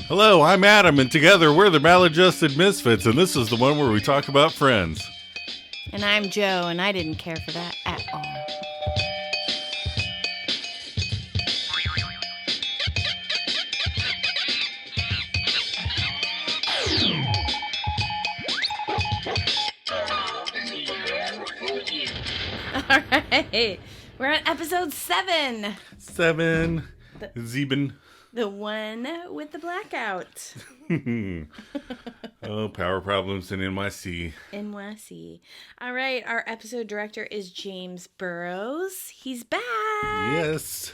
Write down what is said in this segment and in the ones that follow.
Hello, I'm Adam, and together we're the Maladjusted Misfits, and this is the one where we talk about friends. And I'm Joe, and I didn't care for that at all. All right, we're on episode 7. 7. Zeben. The one with the blackout. Oh, power problems in NYC. NYC. All right, our episode director is James Burrows. He's back. Yes.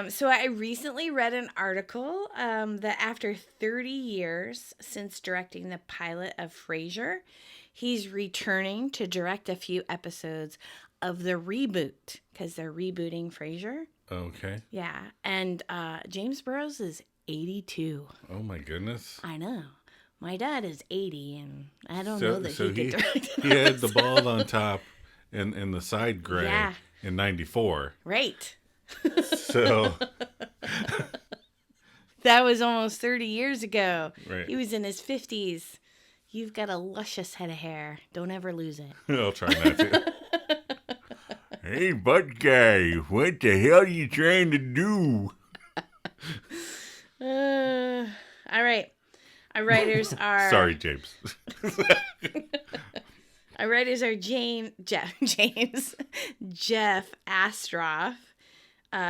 So I recently read an article that after 30 years since directing the pilot of Frasier, he's returning to direct a few episodes of the reboot because they're rebooting Frasier. Okay. Yeah, and James Burrows is 82. Oh, my goodness. I know. My dad is 80, and I don't know that he could direct he had the bald on top and the side gray in 94. Right. So. That was almost 30 years ago. Right. He was in his 50s. You've got a luscious head of hair. Don't ever lose it. I'll try not to. Hey, butt guy, what the hell are you trying to do? All right. Our writers are... Sorry, James. Our writers are Jeff Astroff.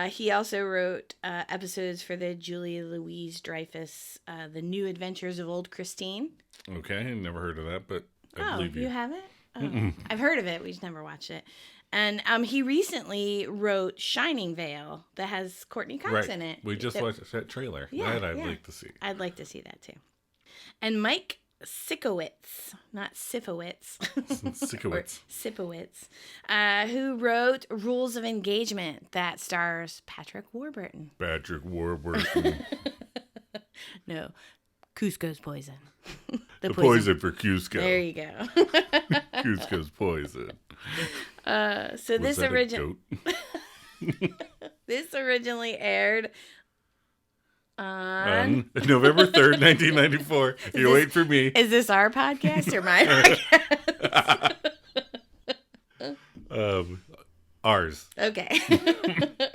He also wrote episodes for the Julia Louis-Dreyfus, The New Adventures of Old Christine. Okay, never heard of that, but I believe you. You haven't? Oh, I've heard of it. We just never watched it. And he recently wrote Shining Vale that has Courtney Cox in it. We just watched that trailer. Yeah, I'd like to see. I'd like to see that too. And Mike Sikowitz, not Sifowitz. Sikowitz. Sipowitz, who wrote Rules of Engagement that stars Patrick Warburton. Patrick Warburton. No, Cusco's Poison. The poison for Cusco. There you go. Cusco's Poison. So this originally aired on November 3rd, 1994. You wait for me. Is this our podcast or my podcast? Ours. Okay.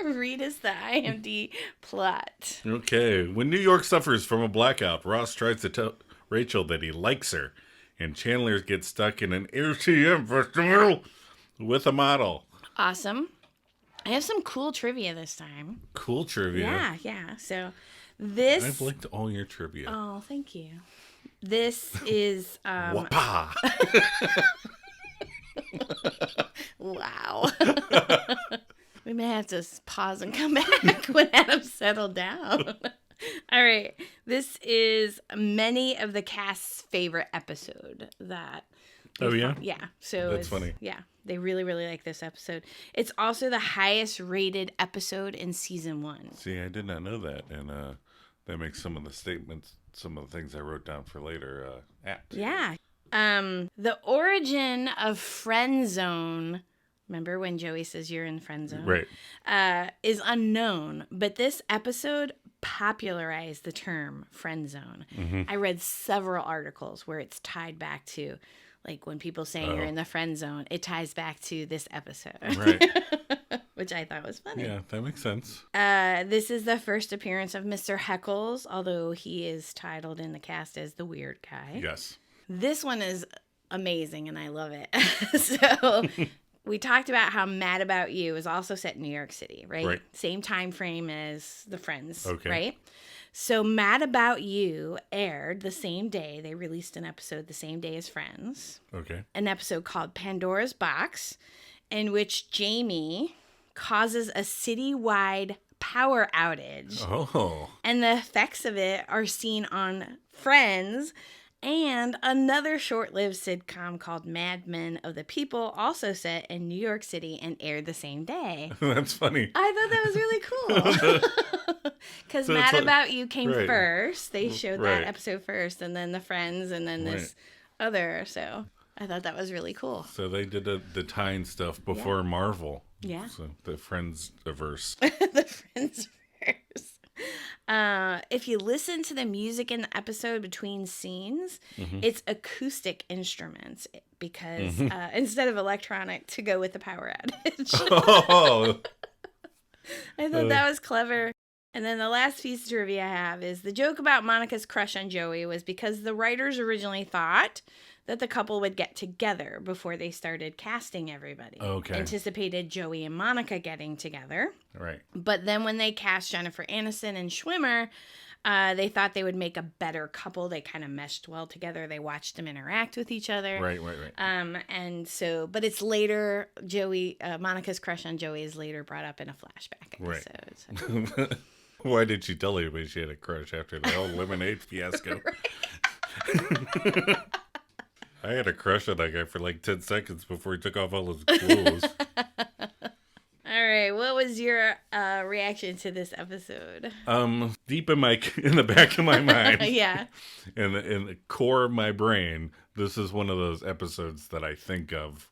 Read us the IMDb plot. Okay. When New York suffers from a blackout, Ross tries to tell Rachel that he likes her, and Chandler gets stuck in an ATM festival with a model. Awesome. I have some cool trivia this time. Cool trivia? Yeah. So this... I've liked all your trivia. Oh, thank you. This is... Wapa! Wow. We may have to pause and come back when Adam's settled down. All right. This is many of the cast's favorite episode that... Oh, yeah? Yeah. So that's funny. Yeah. They really, really like this episode. It's also the highest rated episode in season 1. See, I did not know that. And that makes some of the statements, some of the things I wrote down for later apt. Yeah. The origin of friend zone, remember when Joey says you're in friend zone? Right. Is unknown. But this episode popularized the term friend zone. Mm-hmm. I read several articles where it's tied back to... Like when people say you're in the friend zone, it ties back to this episode. Right. Which I thought was funny. Yeah, that makes sense. This is the first appearance of Mr. Heckles, although he is titled in the cast as the weird guy. Yes. This one is amazing and I love it. So we talked about how Mad About You is also set in New York City, right? Same time frame as The Friends, right? So Mad About You aired the same day. They released an episode the same day as Friends. Okay. An episode called Pandora's Box, in which Jamie causes a citywide power outage. Oh. And the effects of it are seen on Friends and another short-lived sitcom called Mad Men of the People, also set in New York City and aired the same day. That's funny. I thought that was really cool. Because Mad About You came first. They showed that episode first, and then the Friends, and then this other. So I thought that was really cool. So they did the tying stuff before Marvel. Yeah. So the Friends-averse. The Friends-verse. If you listen to the music in the episode between scenes, it's acoustic instruments because instead of electronic to go with the power outage. Oh. I thought that was clever. And then the last piece of trivia I have is the joke about Monica's crush on Joey was because the writers originally thought that the couple would get together before they started casting everybody. Okay. Anticipated Joey and Monica getting together. Right. But then when they cast Jennifer Aniston and Schwimmer, they thought they would make a better couple. They kind of meshed well together. They watched them interact with each other. Right. And so, but it's later, Monica's crush on Joey is later brought up in a flashback episode. Right. Why did she tell anybody she had a crush after the whole lemonade fiasco? I had a crush on that guy for like 10 seconds before he took off all his clothes. All right, what was your reaction to this episode? Deep in the back of my mind, yeah, in the core of my brain, this is one of those episodes that I think of,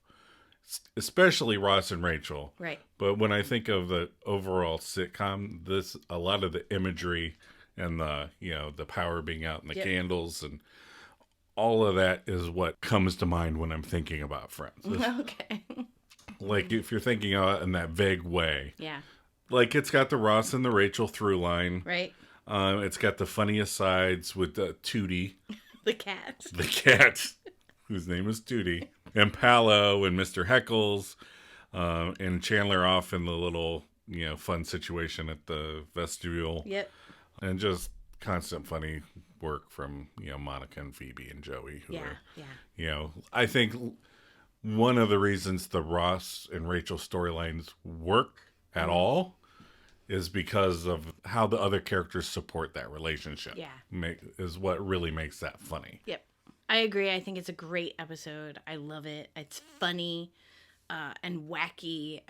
especially Ross and Rachel. Right. But when I think of the overall sitcom, a lot of the imagery and the power being out and the candles and all of that is what comes to mind when I'm thinking about Friends. Okay. Like if you're thinking in that vague way. Yeah. Like it's got the Ross and the Rachel through line. Right. It's got the funniest sides with Tootie. The cat. The cat, whose name is Tootie. And Paolo and Mr. Heckles. And Chandler off in the little, fun situation at the vestibule. Yep. And just constant funny work from, Monica and Phoebe and Joey. I think one of the reasons the Ross and Rachel storylines work at all is because of how the other characters support that relationship. Yeah. Is what really makes that funny. Yep. I agree. I think it's a great episode. I love it. It's funny and wacky.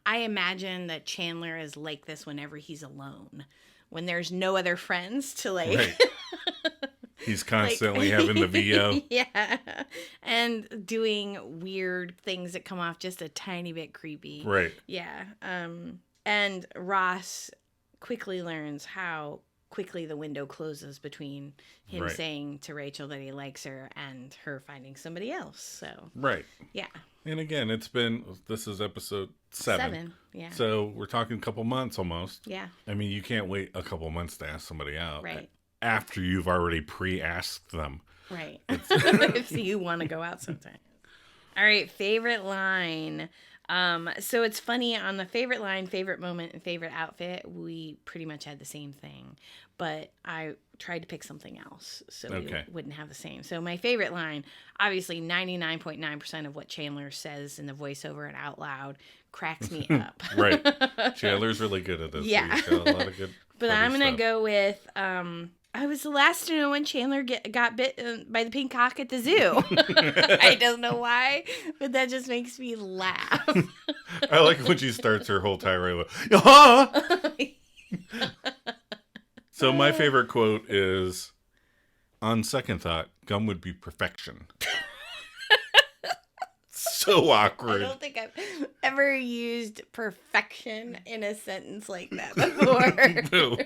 I imagine that Chandler is like this whenever he's alone. When there's no other friends to like... Right. He's constantly having the VO. Yeah. And doing weird things that come off just a tiny bit creepy. Right. Yeah. And Ross quickly learns how quickly the window closes between him saying to Rachel that he likes her and her finding somebody else. So. Right. Yeah. And again, this is episode 7. Yeah. So we're talking a couple months almost. Yeah. I mean, you can't wait a couple months to ask somebody out. Right. After you've already pre-asked them. Right. If you want to go out sometime. All right. Favorite line. So it's funny on the favorite line, favorite moment, and favorite outfit, we pretty much had the same thing, but I tried to pick something else so we wouldn't have the same. So my favorite line, obviously 99.9% of what Chandler says in the voiceover and out loud cracks me up. Right. Chandler's really good at this. Yeah. He's got a lot of good but I'm going to go with, I was the last to know when Chandler got bit by the pink hawk at the zoo. I don't know why, but that just makes me laugh. I like when she starts her whole tirade with, "Ah!" So my favorite quote is, "On second thought, gum would be perfection." So awkward. I don't think I've ever used perfection in a sentence like that before. No.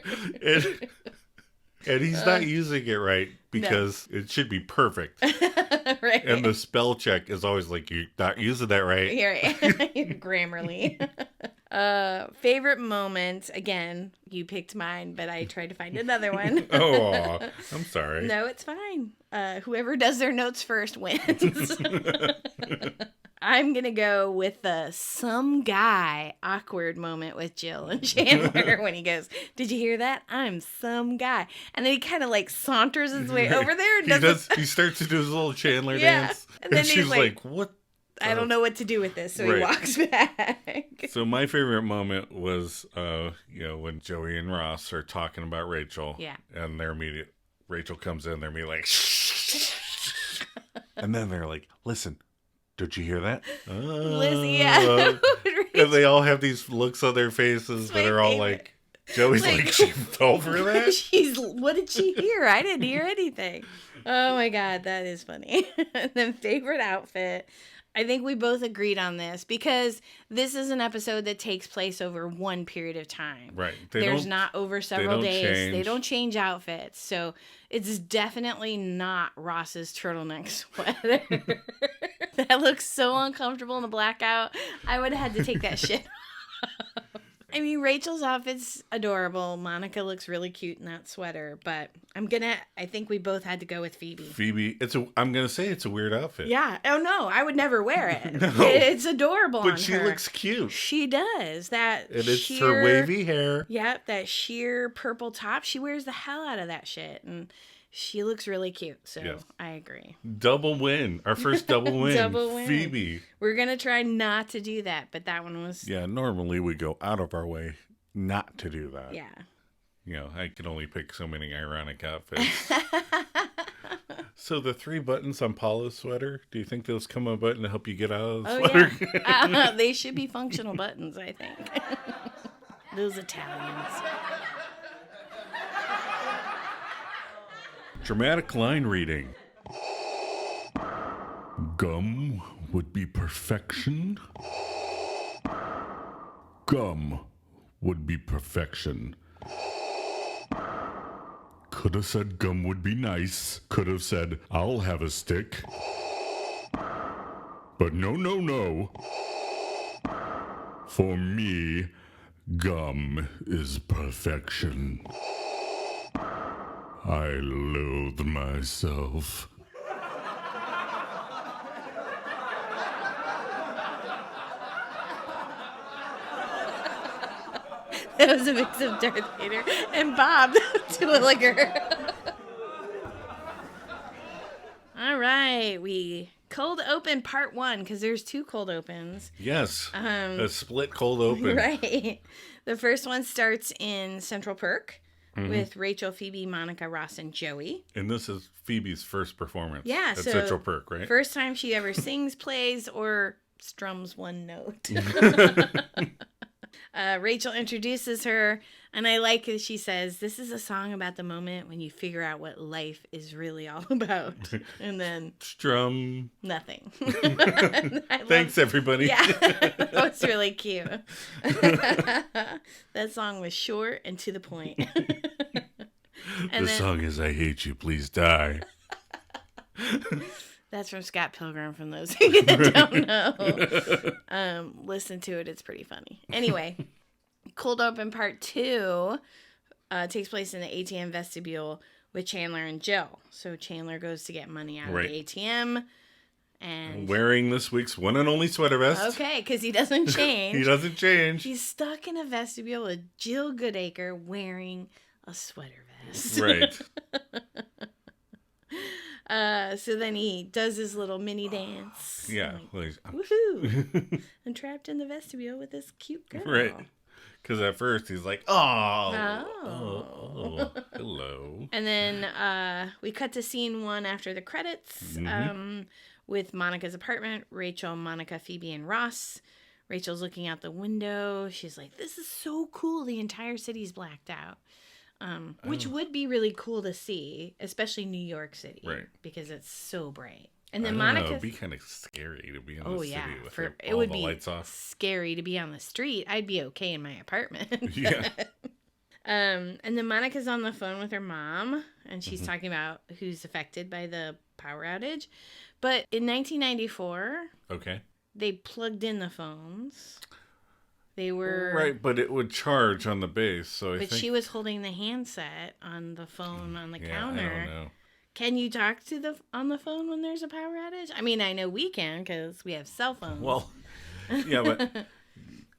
And he's not using it right because it should be perfect. Right. And the spell check is always like, you're not using that right. Grammarly. Favorite moment, again, you picked mine, but I tried to find another one. Oh, I'm sorry. No, it's fine. Whoever does their notes first wins. I'm going to go with the some guy awkward moment with Jill and Chandler when he goes, "Did you hear that? I'm some guy." And then he kind of like saunters his way over there. And he starts to do his little Chandler dance. And then she's like, "What? I don't know what to do with this." So he walks back. So my favorite moment was, when Joey and Ross are talking about Rachel. Yeah. And Rachel comes in, they're like, "Shh." And then they're like, "Listen. Did you hear that?" Yeah. And they all have these looks on their faces that are all like, Joey's like, "She fell for that?" What did she hear? I didn't hear anything. Oh my God, that is funny. And then favorite outfit. I think we both agreed on this because this is an episode that takes place over one period of time. Right. There's not over several days. Change. They don't change outfits. So it's definitely not Ross's turtleneck sweater. That looks so uncomfortable in the blackout. I would have had to take that shit off. I mean, Rachel's outfit's adorable. Monica looks really cute in that sweater, but I think we both had to go with Phoebe. Phoebe, I'm going to say it's a weird outfit. Yeah. Oh, no, I would never wear it. No. It's adorable But on she her. looks cute. She does. And it's her wavy hair. Yep, that sheer purple top. She wears the hell out of that shit, and she looks really cute, so yes. I agree. Double win. Our first double win. Double win. Phoebe. We're going to try not to do that, but that one was... Yeah, normally we go out of our way not to do that. Yeah. You know, I can only pick so many ironic outfits. So the 3 buttons on Paula's sweater, do you think those come unbuttoned to help you get out of the sweater? Yeah. They should be functional buttons, I think. Those Italians. Dramatic line reading. Gum would be perfection. Gum would be perfection. Could have said gum would be nice. Could have said, I'll have a stick. But no, no, no. For me, gum is perfection. I loathe myself. That was a mix of Darth Vader and Bob Terwilliger. All right, we cold open part 1 because there's 2 cold opens. Yes, a split cold open. Right. The first one starts in Central Perk. With Rachel, Phoebe, Monica, Ross, and Joey. And this is Phoebe's first performance at Central Perk, right? First time she ever sings, plays, or strums one note. Rachel introduces her, and I like that she says, this is a song about the moment when you figure out what life is really all about. And then... Strum. Nothing. Thanks, everybody. Yeah, that was really cute. That song was short and to the point. The song is I Hate You, Please Die. That's from Scott Pilgrim, from those of you that don't know. Listen to it. It's pretty funny. Anyway, cold open part 2 takes place in the ATM vestibule with Chandler and Jill. So Chandler goes to get money out of the ATM. And wearing this week's one and only sweater vest. Okay, because he doesn't change. He doesn't change. He's stuck in a vestibule with Jill Goodacre wearing a sweater vest. Right. So then he does his little mini dance. Yeah. Woohoo! I'm trapped in the vestibule with this cute girl. Right. Because at first he's like, oh, hello. And then we cut to scene 1 after the credits with Monica's apartment. Rachel, Monica, Phoebe, and Ross. Rachel's looking out the window. She's like, this is so cool. The entire city's blacked out. Which would be really cool to see, especially New York City. Right. Because it's so bright. And then Monica... It'd be kind of scary to be in the city with it all would the be lights off. Scary to be on the street. I'd be okay in my apartment. Yeah. And then Monica's on the phone with her mom, and she's talking about who's affected by the power outage. But in 1994... Okay. They plugged in the phones. They were... Right, but it would charge on the base, so I think... But she was holding the handset on the phone on the counter. I don't know. Can you talk on the phone when there's a power outage? I mean, I know we can because we have cell phones. Well, yeah, but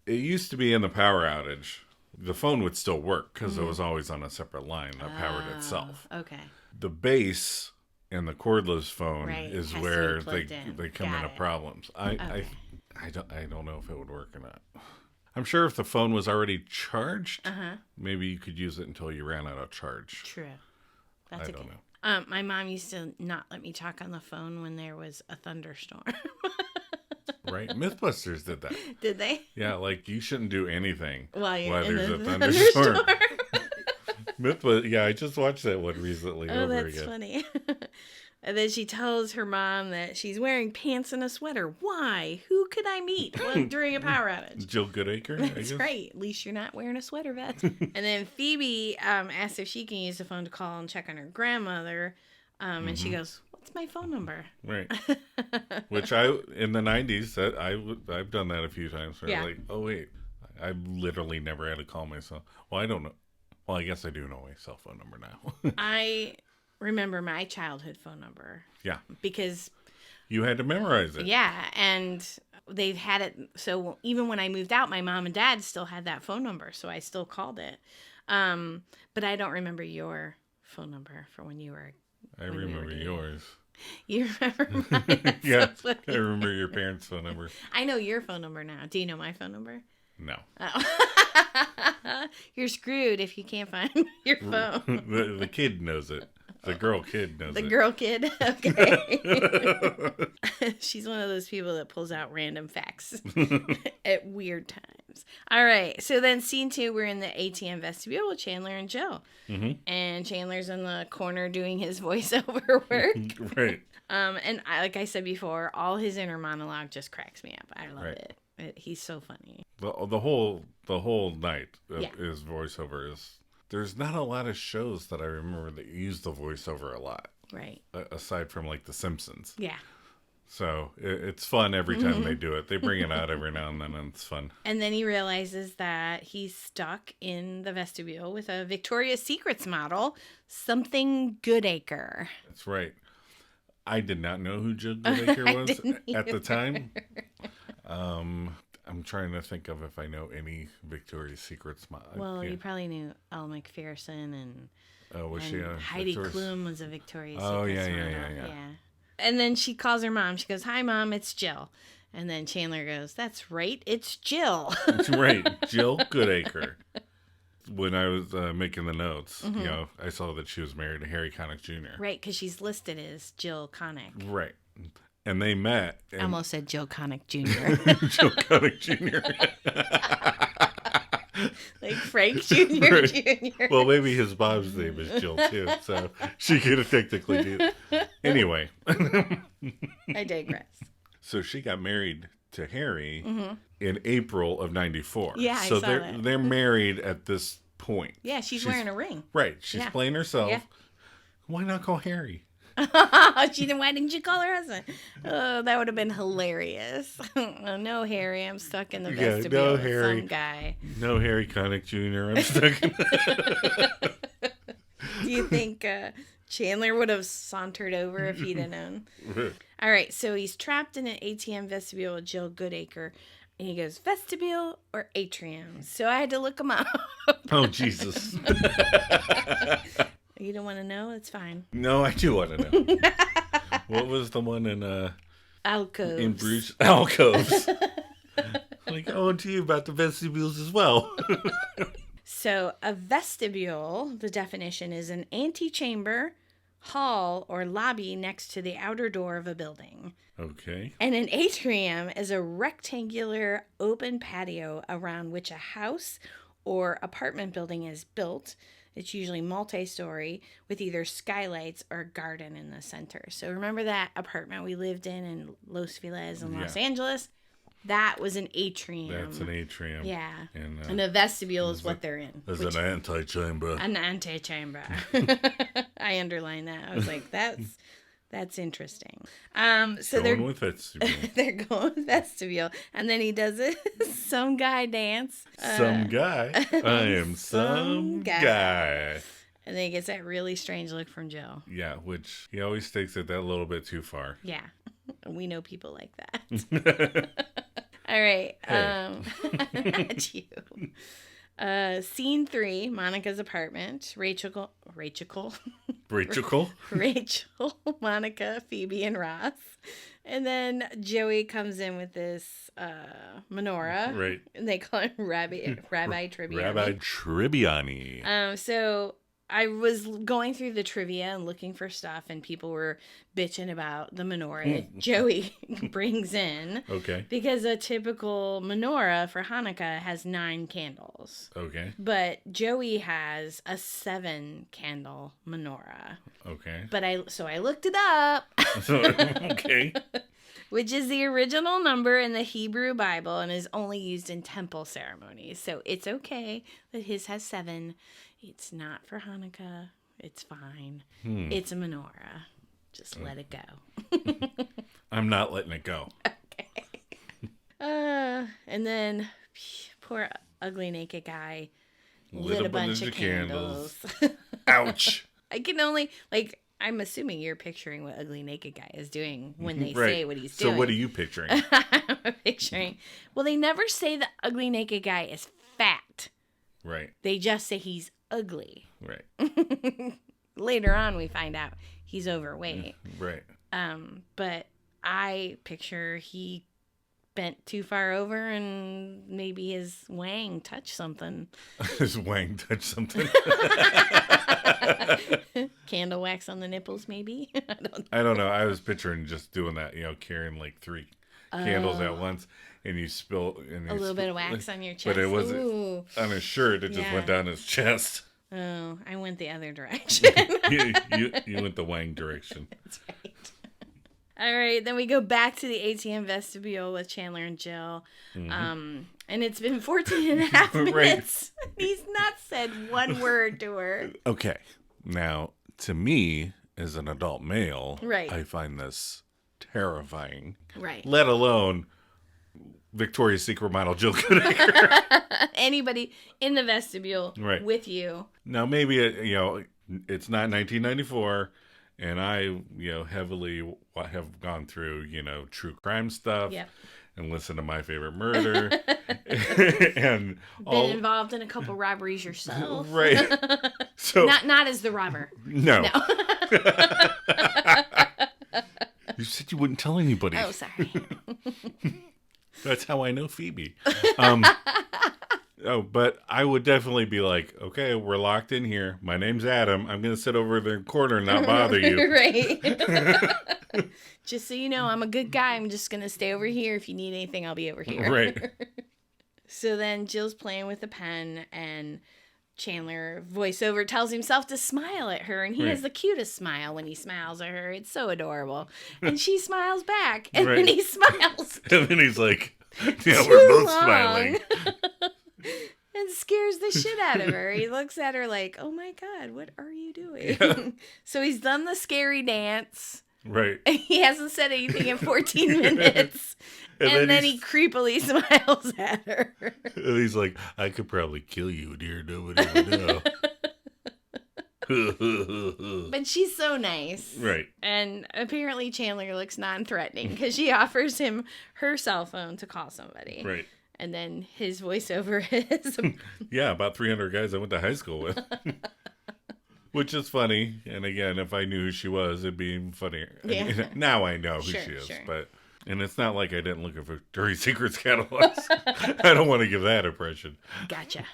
it used to be in the power outage. The phone would still work because it was always on a separate line that powered itself. Okay. The base and the cordless phone is where they come into problems. I don't know if it would work or not. I'm sure if the phone was already charged, maybe you could use it until you ran out of charge. True. I don't know. My mom used to not let me talk on the phone when there was a thunderstorm. Right? Mythbusters did that. Did they? Yeah, like you shouldn't do anything while there's a thunderstorm. Yeah, I just watched that one recently over again. That's funny. And then she tells her mom that she's wearing pants and a sweater. Why? Who could I meet during a power outage? Jill Goodacre, I guess. That's right. At least you're not wearing a sweater vest. And then Phoebe asks if she can use the phone to call and check on her grandmother. And she goes, what's my phone number? Right. Which in the 90s, I've done that a few times. Yeah. Like, oh, wait. I literally never had to call myself. Well, I don't know. Well, I guess I do know my cell phone number now. I remember my childhood phone number. Yeah. Because you had to memorize it. Yeah. And they've had it. So even when I moved out, my mom and dad still had that phone number. So I still called it. But I don't remember your phone number for when you were. I remember yours. You remember mine? Yeah. So I remember your parents' phone number. I know your phone number now. Do you know my phone number? No. Oh. You're screwed if you can't find your phone. The kid knows it. The girl kid knows it. The girl kid? Okay. She's one of those people that pulls out random facts at weird times. All right. So then scene 2, we're in the ATM vestibule with Chandler and Jill. Mm-hmm. And Chandler's in the corner doing his voiceover work. Right. And like I said before, all his inner monologue just cracks me up. I love it. He's so funny. The whole night his voiceover is. There's not a lot of shows that I remember that use the voiceover a lot. Right. Aside from like The Simpsons. Yeah. So it's fun every time they do it. They bring it out every now and then, and it's fun. And then he realizes that he's stuck in the vestibule with a Victoria's Secrets model, something Goodacre. That's right. I did not know who Jill Goodacre was at the time. I'm trying to think of if I know any Victoria's Secrets. Well, you probably knew Elle Macpherson and was she Heidi Klum was a Victoria's Secrets model. Yeah. And then she calls her mom. She goes, "Hi, Mom, it's Jill." And then Chandler goes, "That's right, it's Jill." That's right, Jill Goodacre. When I was making the notes, I saw that she was married to Harry Connick Jr. Right, because she's listed as Jill Connick. Right. And they met. I almost said Joe Connick Jr. Joe Connick Jr. Like Frank Jr. Right. Jr. Well, maybe his mom's name is Jill, too. So she could have technically do it. Anyway. I digress. So she got married to Harry in April of 94. Yeah, I saw that. They're married at this point. Yeah, she's wearing a ring. Right. She's playing herself. Yeah. Why not call Harry? Why didn't you call her husband? Oh, that would have been hilarious. Oh, no, Harry, I'm stuck in the vestibule with some guy. No, Harry Connick Jr., I'm stuck in Do you think Chandler would have sauntered over if he'd have known? All right, so he's trapped in an ATM vestibule with Jill Goodacre. And he goes, vestibule or atrium? So I had to look him up. Oh, Jesus. You don't want to know? It's fine. No, I do want to know. What was the one in alcoves? In Bruce alcoves. Like, I want to you about the vestibules as well. So a vestibule, the definition is an antechamber, hall, or lobby next to the outer door of a building. Okay. And an atrium is a rectangular open patio around which a house or apartment building is built. It's usually multi-story with either skylights or garden in the center. So remember that apartment we lived in Los Feliz in Los Angeles? That was an atrium. That's an atrium. Yeah. And a vestibule is what they're in. It's an antechamber. An antechamber. I underlined that. I was like, that's interesting. So going with vestibule. They're going with vestibule. And then he does some guy dance. Some guy? I am some guy. And then he gets that really strange look from Joe. Yeah, which he always takes it that little bit too far. Yeah. We know people like that. All right. Not you. Scene 3, Monica's apartment. Rachel, Monica, Phoebe, and Ross. And then Joey comes in with this menorah. Right. And they call him Rabbi Tribbiani. Rabbi Tribbiani. So I was going through the trivia and looking for stuff, and people were bitching about the menorah that Joey brings in. Okay. Because a typical menorah for Hanukkah has 9 candles. Okay. But Joey has a 7-candle menorah. Okay. But I looked it up. Okay. Which is the original number in the Hebrew Bible and is only used in temple ceremonies. So it's okay that his has 7. It's not for Hanukkah. It's fine. It's a menorah. Just let it go. I'm not letting it go. Okay. And then poor ugly naked guy lit a bunch of candles. Ouch. I can only, I'm assuming you're picturing what ugly naked guy is doing when they say what he's doing. So what are you picturing? I'm picturing. Well, they never say the ugly naked guy is fat. Right. They just say he's ugly. Right. Later on, we find out he's overweight. Right. But I picture he bent too far over and maybe his wang touched something. His wang touched something. Candle wax on the nipples, maybe? I don't know. I was picturing just doing that, carrying like 3 candles at once, and you spill a little bit of wax on your chest. But it wasn't on his shirt. It just went down his chest. Oh, I went the other direction. you went the wang direction. That's right. All right, then we go back to the ATM vestibule with Chandler and Jill. Mm-hmm. And it's been 14 and a half minutes. Right. He's not said one word to her. Okay. Now, to me, as an adult male, right. I find this terrifying. Right. Let alone Victoria's Secret model Jill Goodacre. Anybody in the vestibule with you. Now, maybe, it's not 1994, and I, heavily have gone through, true crime stuff. Yep. And listen to My Favorite Murder. And been involved in a couple robberies yourself. Right. So not as the robber. No. You said you wouldn't tell anybody. Oh, sorry. That's how I know Phoebe. But I would definitely be like, okay, we're locked in here. My name's Adam. I'm going to sit over in the corner and not bother you. Right. Just so you know, I'm a good guy. I'm just going to stay over here. If you need anything, I'll be over here. Right. So then Jill's playing with a pen, and Chandler, voiceover, tells himself to smile at her, and he has the cutest smile when he smiles at her. It's so adorable. And she smiles back, and then he smiles. And then he's like, yeah, we're both smiling. And scares the shit out of her. He looks at her like, oh my God, what are you doing? Yeah. So he's done the scary dance. Right. He hasn't said anything in 14 minutes. And then he creepily smiles at her. And he's like, I could probably kill you, dear. Nobody would know. But she's so nice. Right. And apparently Chandler looks non-threatening because she offers him her cell phone to call somebody. Right. And then his voiceover is... Yeah, about 300 guys I went to high school with. Which is funny. And again, if I knew who she was, it'd be even funnier. Yeah. Now I know who she is. Sure. And it's not like I didn't look at Victoria's Secret's catalogs. I don't want to give that impression. Gotcha.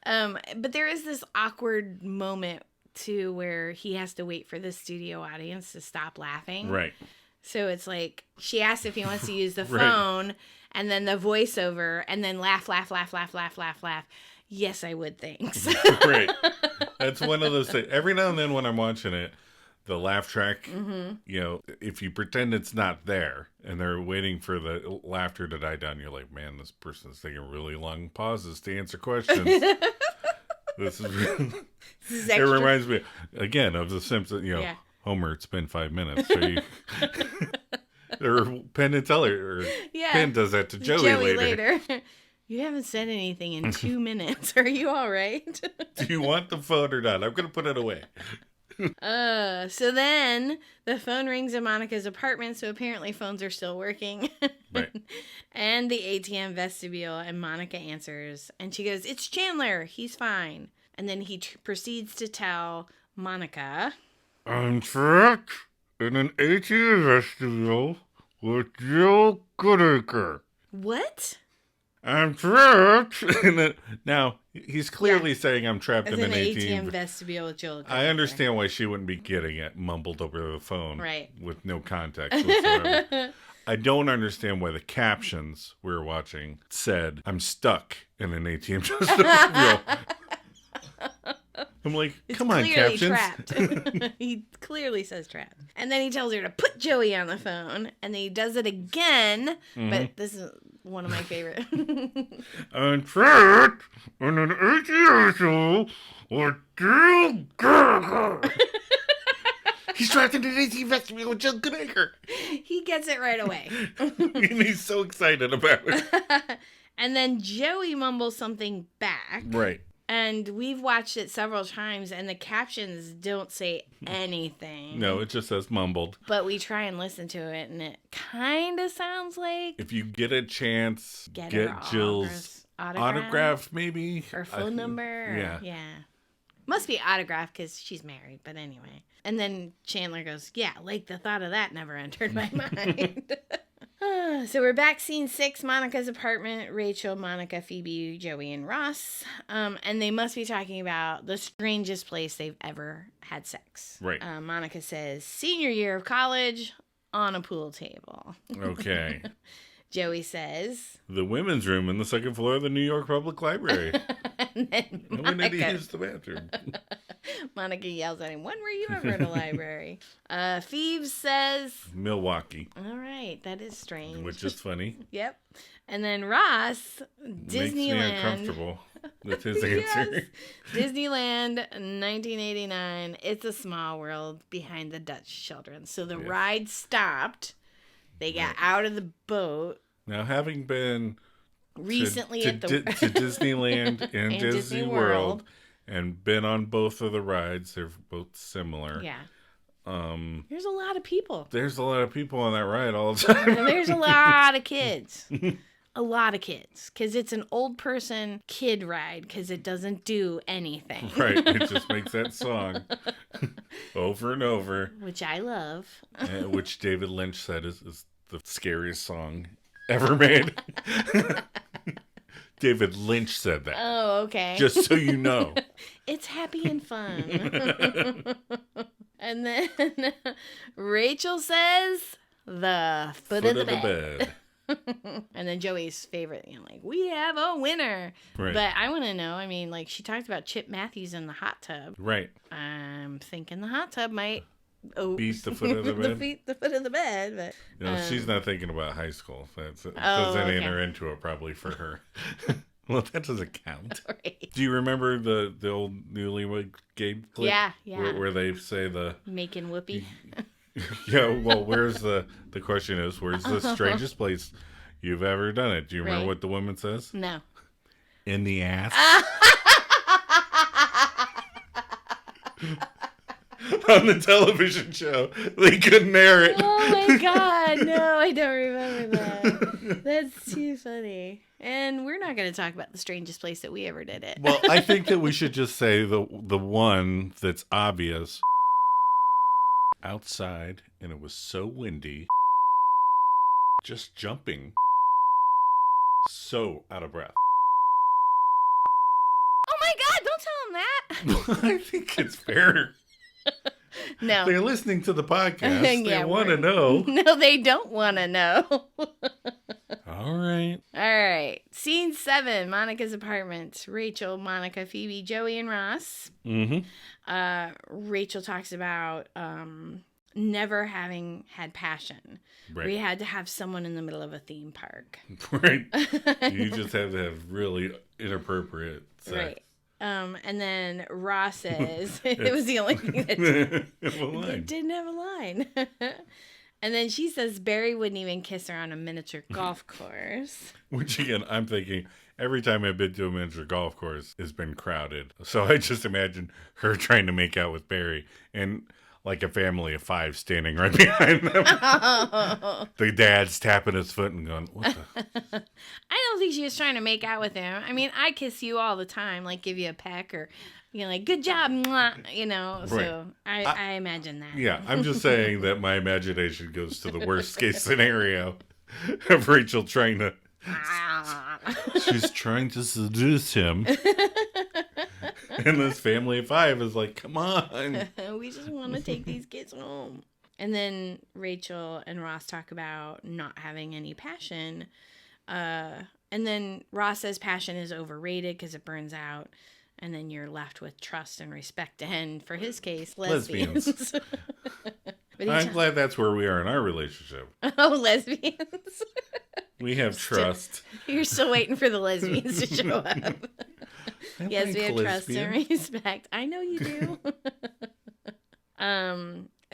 But there is this awkward moment, too, where he has to wait for the studio audience to stop laughing. Right. So it's like, she asks if he wants to use the phone, and then the voiceover, and then laugh. Yes, I would, thanks. Right. That's one of those things. Every now and then when I'm watching it, the laugh track, if you pretend it's not there and they're waiting for the laughter to die down, you're like, man, this person's taking really long pauses to answer questions. This is it reminds me, again, of The Simpsons, Homer, it's been 5 minutes. So or Penn and Teller, or Penn does that to Joey later. You haven't said anything in 2 minutes. Are you all right? Do you want the phone or not? I'm going to put it away. So then the phone rings in Monica's apartment, so apparently phones are still working. Right. And the ATM vestibule, and Monica answers, and she goes, "It's Chandler. He's fine." And then he proceeds to tell Monica, "I'm trapped in an ATM vestibule with Jill Goodacre." What? I'm trapped. Now, he's clearly saying I'm trapped in an ATM vestibule with Joel. I understand why she wouldn't be getting it mumbled over the phone. Right. With no context whatsoever. I don't understand why the captions we were watching said, I'm stuck in an ATM vestibule. I'm like, come on, captions. Trapped. He clearly says trapped. And then he tells her to put Joey on the phone. And then he does it again. Mm-hmm. But this is one of my favorite. I'm trapped in an ATM with Drew Gallagher. He's trapped in an ATM vestibule with Joe Gallagher. He gets it right away. And he's so excited about it. And then Joey mumbles something back. Right. And we've watched it several times, and the captions don't say anything. No, it just says mumbled. But we try and listen to it, and it kind of sounds like... If you get a chance, get Jill's autograph, maybe? Or phone number. Yeah. Must be autograph, because she's married, but anyway. And then Chandler goes, yeah, like the thought of that never entered my mind. So we're back, scene 6, Monica's apartment. Rachel, Monica, Phoebe, Joey, and Ross. And they must be talking about the strangest place they've ever had sex. Right. Monica says, senior year of college on a pool table. Okay. Joey says, the women's room in the second floor of the New York Public Library. And then when did he use the bathroom? Monica yells at him, when were you ever in a library? Phoebe says... Milwaukee. All right, that is strange. Which is funny. Yep. And then Ross, Disneyland... Makes me uncomfortable with his answer. Yes. Disneyland, 1989. It's a small world behind the Dutch children. So the ride stopped. They got out of the boat. Now, having been... recently to Disneyland and Disney World... and been on both of the rides. They're both similar. Yeah. There's a lot of people. There's a lot of people on that ride all the time. And there's a lot of kids. A lot of kids. Because it's an old person kid ride. Because it doesn't do anything. Right. It just makes that song over and over. Which I love. Which David Lynch said is the scariest song ever made. David Lynch said that. Oh, okay. Just so you know. It's happy and fun. And then Rachel says, the foot of the bed. And then Joey's favorite, we have a winner. Right. But I want to know, she talked about Chip Matthews in the hot tub. Right. I'm thinking the hot tub might... beat the foot of the bed. the foot of the bed, but she's not thinking about high school. That doesn't enter into it probably for her. Well, that doesn't count. Right. Do you remember the old Newlywed Game clip? Yeah. Where they say the making whoopee. Yeah. Well, where's the question is where's the strangest place you've ever done it? Do you remember what the woman says? No. In the ass. On the television show. They couldn't air it. Oh my God. No, I don't remember that. That's too funny. And we're not going to talk about the strangest place that we ever did it. Well, I think that we should just say the one that's obvious. Outside, and it was so windy. Just jumping. So out of breath. Oh my God, don't tell him that. I think it's fair. No. They're listening to the podcast. They want to know. No, they don't want to know. All right. Scene 7, Monica's apartment. Rachel, Monica, Phoebe, Joey, and Ross. Mm-hmm. Rachel talks about never having had passion. Right. We had to have someone in the middle of a theme park. Right. You just have to have really inappropriate sex. Right. And then Ross says, it was the only thing that didn't have a line. And then she says Barry wouldn't even kiss her on a miniature golf course. Which, again, I'm thinking, every time I've been to a miniature golf course, it's been crowded. So I just imagine her trying to make out with Barry. And like a family of 5 standing right behind them. Oh. The dad's tapping his foot and going, what the? I don't think she was trying to make out with him. I kiss you all the time, give you a peck or, good job, mwah, Right. So I imagine that. Yeah, I'm just saying that my imagination goes to the worst case scenario of Rachel trying to She's trying to seduce him. And this family of 5 is like, come on. We just want to take these kids home. And then Rachel and Ross talk about not having any passion. And then Ross says passion is overrated because it burns out. And then you're left with trust and respect. And for his case, lesbians. I'm glad that's where we are in our relationship. Oh, lesbians. We have trust. You're still waiting for the lesbians to show up. Yes, we have trust and respect. I know you do.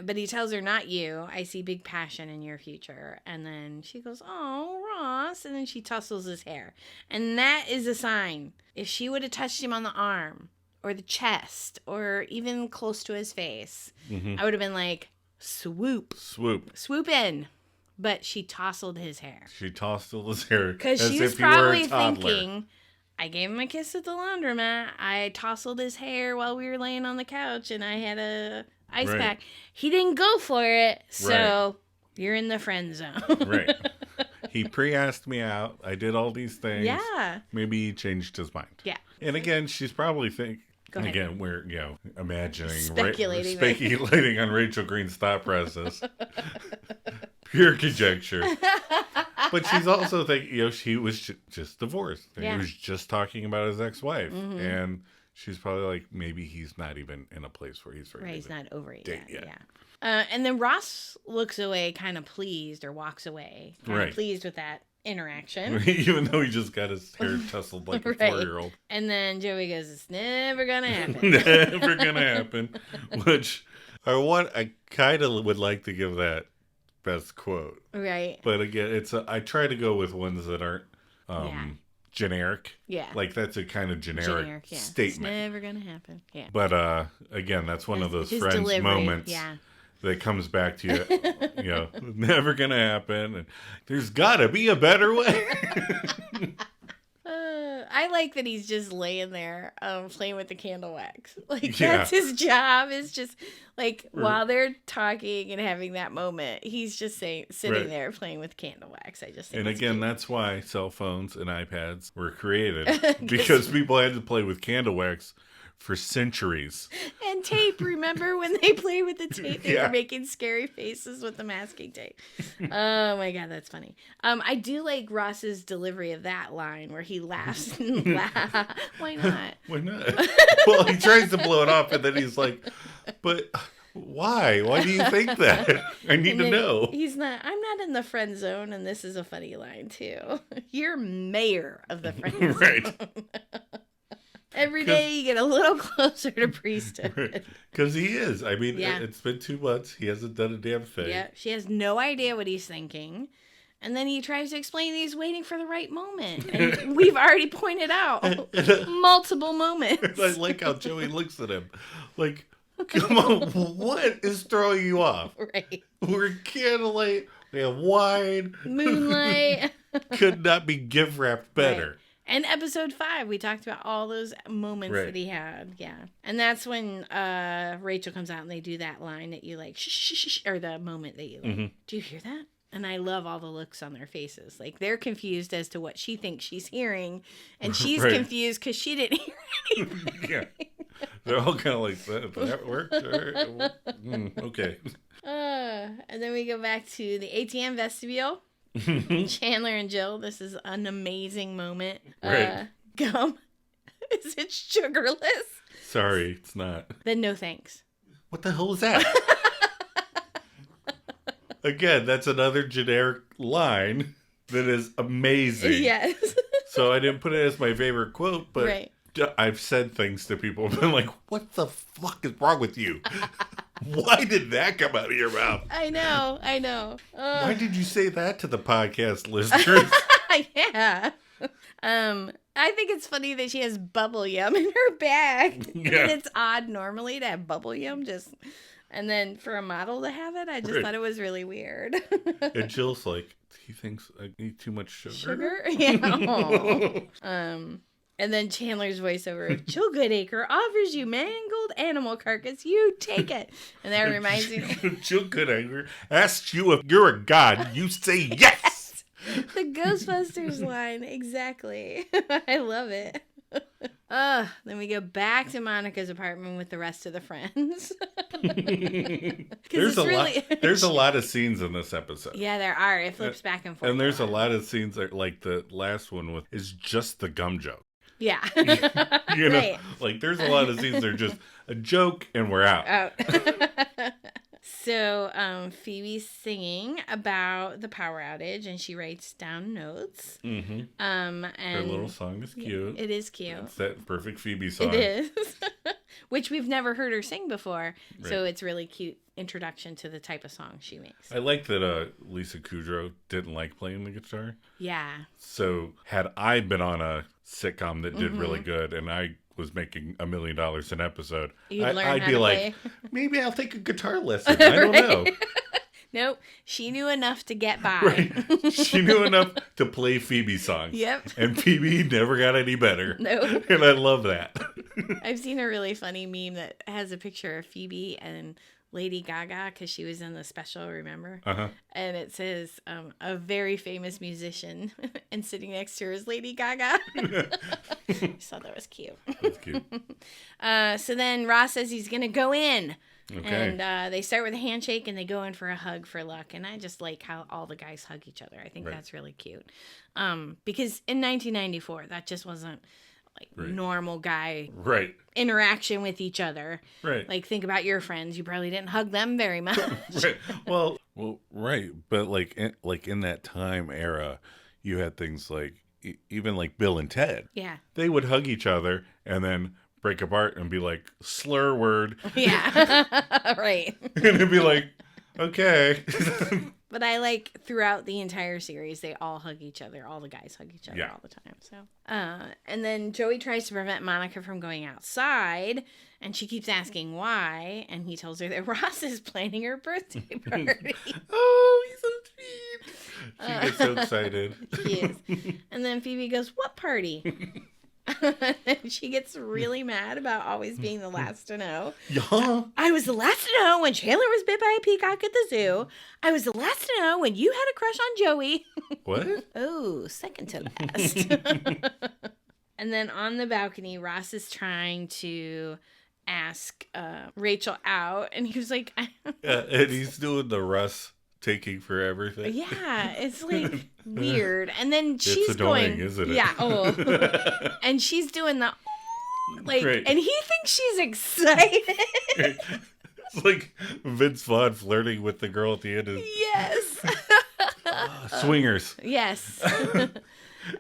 But he tells her, not you. I see big passion in your future. And then she goes, oh, Ross. And then she tussles his hair. And that is a sign. If she would have touched him on the arm or the chest or even close to his face, I would have been like, swoop in. But she tousled his hair. Because she's probably thinking, I gave him a kiss at the laundromat. I tousled his hair while we were laying on the couch, and I had a ice pack. He didn't go for it, so you're in the friend zone. Right. He pre-asked me out. I did all these things. Yeah. Maybe he changed his mind. Yeah. And again, she's probably thinking. Go ahead. Again, we're imagining, speculating on Rachel Green's thought process. Pure conjecture. But she's also thinking, she was just divorced. And he was just talking about his ex-wife. And she's probably like, maybe he's not even in a place where he's ready. Right, he's not over it yet. Yeah. And then Ross looks away kind of pleased or walks away kind of pleased with that interaction. Even though he just got his hair tussled like a 4-year-old. And then Joey goes, it's never going to happen. Never going to happen. Which I kind of would like to give that best quote. Right. But again, I try to go with ones that aren't generic. Yeah. Like that's a kind of generic statement. It's never going to happen. Yeah. But again, that's one of those friends moments. Yeah. That comes back to you, never gonna happen. And there's gotta be a better way. I like that he's just laying there playing with the candle wax. Like, that's his job, is just, like, while they're talking and having that moment, he's just sitting there playing with candle wax. I just think and again, cute. That's why cell phones and iPads were created. Because people had to play with candle wax for centuries. And tape, remember when they played with the tape? They were making scary faces with the masking tape. Oh my God, that's funny. I do like Ross's delivery of that line where he laughs and laughs. Why not? Why not? Well, he tries to blow it off and then he's like, but why? Why do you think that? I need to know. I'm not in the friend zone, and this is a funny line too. You're mayor of the friend zone. Right. Every day you get a little closer to priesthood. Because he is. I mean, it's been 2 months. He hasn't done a damn thing. Yeah, she has no idea what he's thinking. And then he tries to explain that he's waiting for the right moment. And we've already pointed out multiple moments. I like how Joey looks at him. Like, come on, what is throwing you off? Right. We're candlelight. We have wine. Moonlight. Could not be gift wrapped better. Right. And episode 5, we talked about all those moments that he had. Yeah. And that's when Rachel comes out and they do that line that you like, shh, shh, shh, or the moment that you like. Do you hear that? And I love all the looks on their faces. Like, they're confused as to what she thinks she's hearing. And she's confused because she didn't hear anything. Yeah. They're all kind of like, that worked? Okay. And then we go back to the ATM vestibule. Chandler and Jill, this is an amazing moment. Right. Gum, is it sugarless? Sorry, it's not. Then no thanks. What the hell was that? Again, that's another generic line that is amazing. Yes. So I didn't put it as my favorite quote, but I've said things to people and been like, what the fuck is wrong with you? Why did that come out of your mouth? I know. Why did you say that to the podcast listeners? Yeah. I think it's funny that she has bubble yum in her bag. Yeah. And it's odd normally to have bubble yum and then for a model to have it, I just thought it was really weird. And Jill's like, he thinks I need too much sugar. Sugar? Yeah. And then Chandler's voiceover, Jill Goodacre offers you mangled animal carcass. You take it. And that reminds me. Jill Goodacre asks you if you're a god. You say yes. The Ghostbusters line, exactly. I love it. Then we go back to Monica's apartment with the rest of the friends. There's a lot of scenes in this episode. Yeah, there are. It flips back and forth. And there's a lot of scenes that, like the last one is just the gum joke. Yeah. You know, right. Like there's a lot of scenes that are just a joke and we're out. So Phoebe's singing about the power outage and she writes down notes. Mm-hmm. And her little song is cute. It is cute. It's that perfect Phoebe song. It is. Which we've never heard her sing before. Right. So it's really cute introduction to the type of song she makes. I like that Lisa Kudrow didn't like playing the guitar. Yeah. So had I been on a sitcom that did really good and I was making $1 million an episode, I'd be like, maybe I'll take a guitar lesson. I don't know. Nope. She knew enough to get by. Right. She knew enough to play Phoebe songs. Yep. And Phoebe never got any better. Nope. And I love that. I've seen a really funny meme that has a picture of Phoebe and Lady Gaga because she was in the special, remember? Uh-huh. And it says, a very famous musician, and sitting next to her is Lady Gaga. I just thought that was cute. That's cute. So then Ross says he's going to go in. Okay. And they start with a handshake and they go in for a hug for luck. And I just like how all the guys hug each other. I think that's really cute. Because in 1994, that just wasn't like normal guy interaction with each other. Right. Like, think about your friends. You probably didn't hug them very much. Right. Well, right. But like in that time era, you had things like even like Bill and Ted. Yeah. They would hug each other and then break apart and be like, slur word. Yeah. Right. And it'd be like, okay. But I like throughout the entire series, they all hug each other. All the guys hug each other all the time. So, and then Joey tries to prevent Monica from going outside, and she keeps asking why. And he tells her that Ross is planning her birthday party. Oh, he's so sweet. She gets so excited. She is. And then Phoebe goes, "What party?" She gets really mad about always being the last to know. Yeah. I was the last to know when Chandler was bit by a peacock at the zoo. I was the last to know when you had a crush on Joey. What? Oh, second to last. And then on the balcony, Ross is trying to ask Rachel out. And he was like... and he's doing the Russ taking for everything. Yeah, it's like weird. And then she's it's annoying, going, isn't it? Yeah. Oh. And she's doing the like, and he thinks she's excited. It's like Vince Vaughn flirting with the girl at the end of Yes. Swingers. Yes.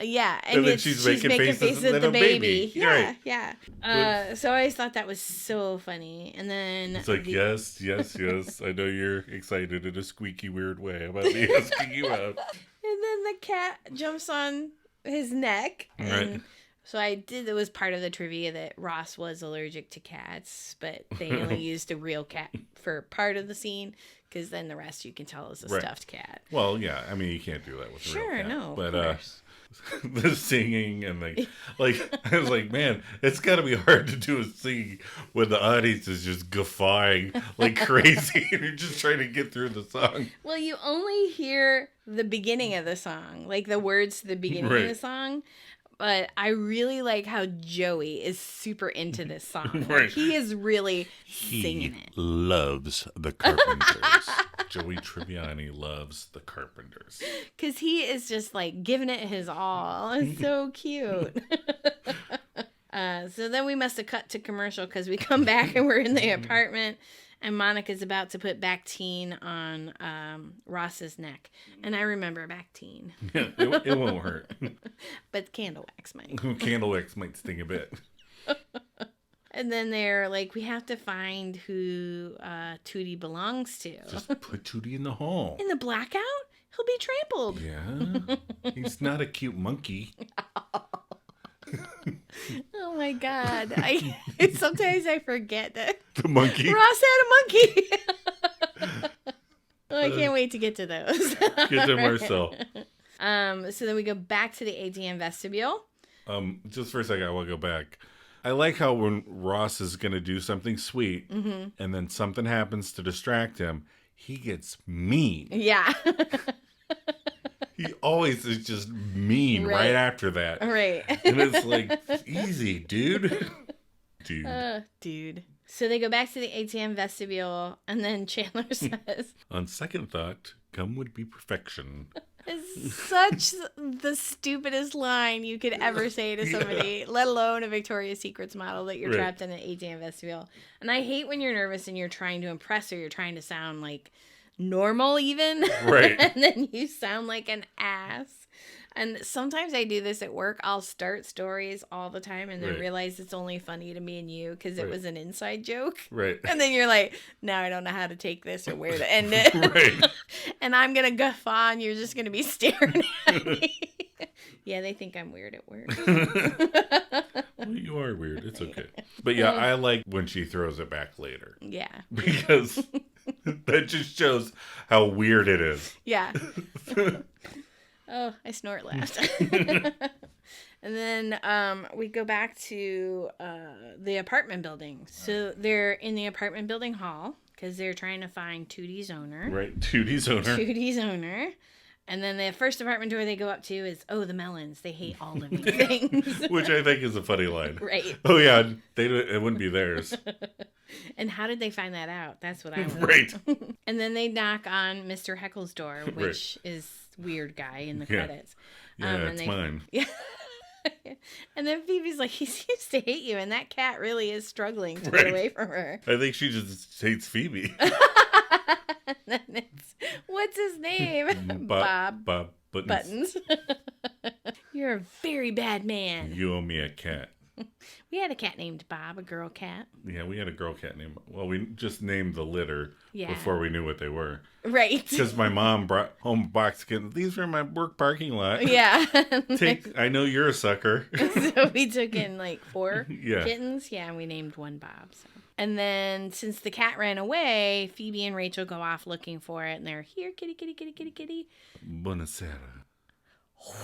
Yeah, and then she's making faces at the baby. Yeah, right. Yeah. So I always thought that was so funny. And then it's like, yes. I know you're excited in a squeaky weird way about me asking you out. And then the cat jumps on his neck. And so it was part of the trivia that Ross was allergic to cats, but they only used a real cat for part of the scene. Because then the rest you can tell is a stuffed cat. Well, yeah. I mean, you can't do that with a real cat. Sure, no, but, of course. The singing and I was like, man, it's got to be hard to do a scene when the audience is just guffawing like crazy and you're just trying to get through the song. Well, you only hear the beginning of the song, like the words to the beginning of the song. But I really like how Joey is super into this song. Like, he is really singing it. He loves the Carpenters. Joey Tribbiani loves the Carpenters. Because he is just like giving it his all. It's so cute. So then we must have cut to commercial because we come back and we're in the apartment. And Monica's about to put Bactine on Ross's neck. And I remember Bactine. Yeah, it won't hurt. But candle wax might. Candle wax might sting a bit. And then they're like, we have to find who Tootie belongs to. Just put Tootie in the hall. In the blackout? He'll be trampled. Yeah. He's not a cute monkey. Oh my God. Sometimes I forget that the monkey. Ross had a monkey. Oh, I can't wait to get to those. Get to Marcel. So then we go back to the ATM vestibule. Just for a second, I want to go back. I like how when Ross is going to do something sweet and then something happens to distract him, he gets mean. Yeah. He always is just mean right after that. Right. And it's like, easy, dude. Dude. So they go back to the ATM vestibule, and then Chandler says, on second thought, cum would be perfection. It's such the stupidest line you could ever say to somebody, let alone a Victoria's Secrets model that you're trapped in an ATM vestibule. And I hate when you're nervous and you're trying to impress or you're trying to sound like normal even. Right. And then you sound like an ass. And sometimes I do this at work. I'll start stories all the time and then realize it's only funny to me and you because it was an inside joke. Right. And then you're like, now I don't know how to take this or where to end it. Right. And I'm going to guffaw and you're just going to be staring at me. Yeah, they think I'm weird at work. Well, you are weird. It's okay. But yeah, I like when she throws it back later. Yeah. Because that just shows how weird it is. Yeah. Oh, I snort last. And then we go back to the apartment building. So they're in the apartment building hall because they're trying to find Tootie's owner. Right, Tootie's owner. And then the first apartment door they go up to is, the melons. They hate all living things. Which I think is a funny line. Right. Oh, yeah, it wouldn't be theirs. And how did they find that out? That's what I want. Right. And then they knock on Mr. Heckle's door, which is weird guy in the credits. Yeah, it's mine. Yeah. And then Phoebe's like, he seems to hate you, and that cat really is struggling to get away from her. I think she just hates Phoebe. And then it's, what's his name? Bob Buttons. You're a very bad man. You owe me a cat. We had a cat named Bob, a girl cat. Yeah, we had a girl cat named... Well, we just named the litter before we knew what they were. Right. Because my mom brought home a box of kittens. These are in my work parking lot. Yeah. I know you're a sucker. So we took in 4 kittens. Yeah, and we named one Bob. So. And then since the cat ran away, Phoebe and Rachel go off looking for it. And they're, here, kitty, kitty, kitty, kitty, kitty. Buonasera.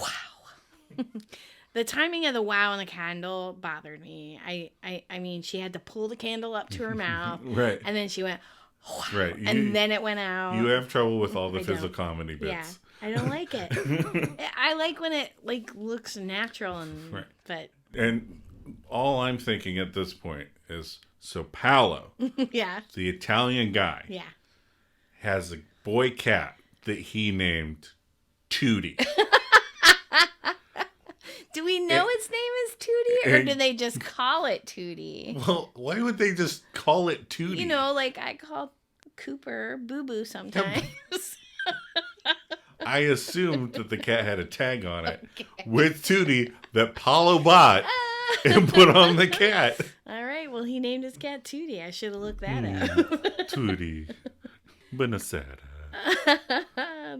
Wow. The timing of the wow and the candle bothered me. I mean, she had to pull the candle up to her mouth. Right. And then she went, wow. Right. And then it went out. You have trouble with all the physical comedy bits. Yeah. I don't like it. I like when it looks natural and but and all I'm thinking at this point is so Paolo, the Italian guy, has a boy cat that he named Tootie. Do we know its name is Tootie, or do they just call it Tootie? Well, why would they just call it Tootie? You know, like I call Cooper Boo Boo sometimes. I assumed that the cat had a tag on it with Tootie that Paolo bought and put on the cat. All right, well, he named his cat Tootie. I should have looked that up. Tootie. Buonasera.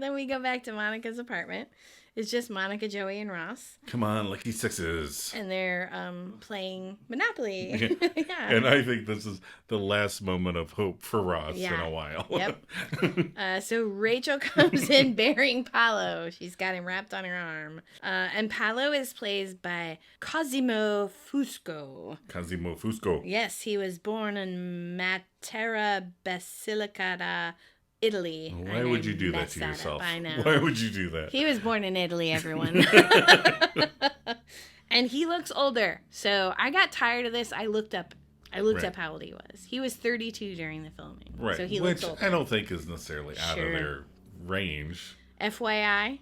Then we go back to Monica's apartment. It's just Monica, Joey, and Ross. Come on, Lucky Sixes. And they're playing Monopoly. Yeah. And I think this is the last moment of hope for Ross in a while. Yep. So Rachel comes in bearing Paolo. She's got him wrapped on her arm. And Paolo is played by Cosimo Fusco. Cosimo Fusco. Yes, he was born in Matera, Basilicata, Italy. Why would you do that to yourself? I know. Why would you do that? He was born in Italy, everyone. And he looks older. So I got tired of this. I looked up how old he was. He was 32 during the filming. Right. So he looks older. I don't think is necessarily out of their range. FYI,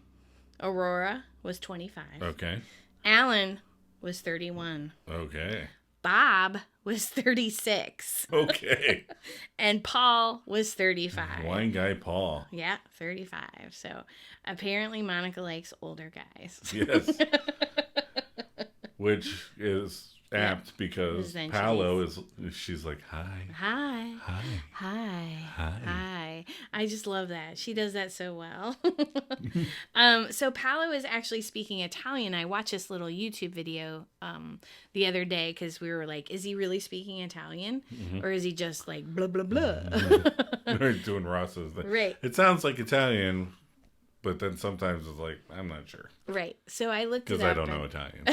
Aurora was 25. Okay. Alan was 31. Okay. Bob was 36. Okay. And Paul was 35. Wine guy Paul. Yeah, 35. So apparently Monica likes older guys. Yes. Which is apt because Paolo she's like, hi. Hi. Hi. Hi. Hi. Hi. I just love that. She does that so well. So Paolo is actually speaking Italian. I watched this little YouTube video the other day because we were like, is he really speaking Italian? Mm-hmm. Or is he just like blah, blah, blah? Doing Ross's thing. Right. It sounds like Italian, but then sometimes it's like, I'm not sure. Right. So I looked it up. Because I don't know Italian.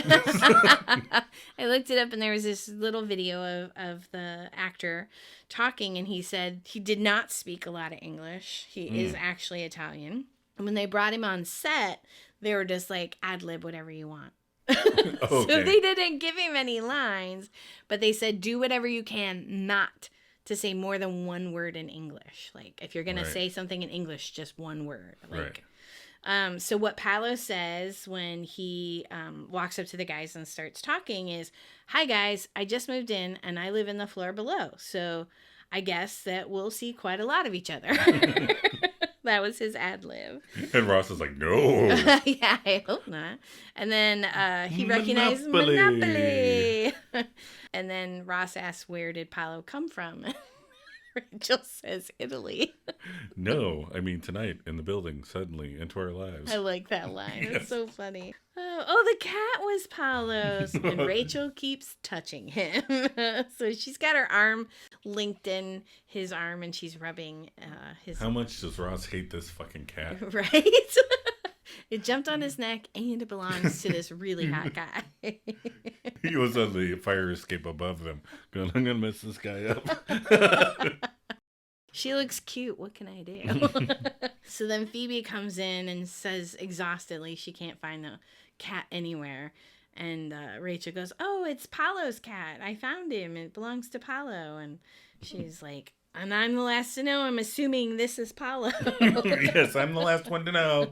I looked it up and there was this little video of the actor talking and he said he did not speak a lot of English. He is actually Italian. And when they brought him on set, they were just like, ad-lib whatever you want. Okay. So they didn't give him any lines, but they said, do whatever you can not to say more than one word in English. Like, if you're going to say something in English, just one word. Like, so what Paolo says when he walks up to the guys and starts talking is, hi, guys, I just moved in and I live in the floor below. So I guess that we'll see quite a lot of each other. That was his ad lib. And Ross is like, no. Yeah, I hope not. And then he recognized Monopoly. And then Ross asks, where did Paolo come from? Rachel says, Italy. No, I mean tonight in the building, suddenly into our lives. I like that line. Yes. It's so funny. Oh, the cat was Paolo's. And Rachel keeps touching him. So she's got her arm linked in his arm and she's rubbing his... How much does Ross hate this fucking cat? Right? It jumped on his neck and it belongs to this really hot guy. He was on the fire escape above them. Going, I'm going to mess this guy up. She looks cute. What can I do? So then Phoebe comes in and says exhaustedly she can't find the cat anywhere. And Rachel goes, oh, it's Paolo's cat. I found him. It belongs to Paolo. And she's like, and I'm the last to know. I'm assuming this is Paolo. Yes, I'm the last one to know.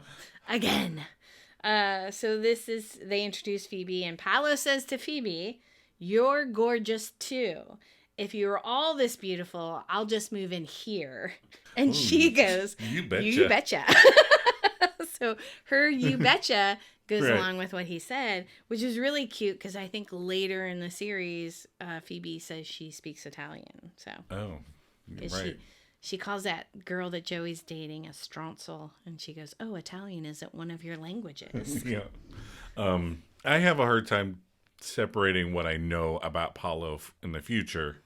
Again. So they introduce Phoebe, and Paolo says to Phoebe, you're gorgeous too. If you were all this beautiful, I'll just move in here. And she goes, you betcha. You betcha. So her you betcha goes along with what he said, which is really cute because I think later in the series, Phoebe says she speaks Italian. So right. She calls that girl that Joey's dating a stronzel, and she goes, oh, Italian isn't one of your languages. Yeah. I have a hard time separating what I know about Paolo in the future.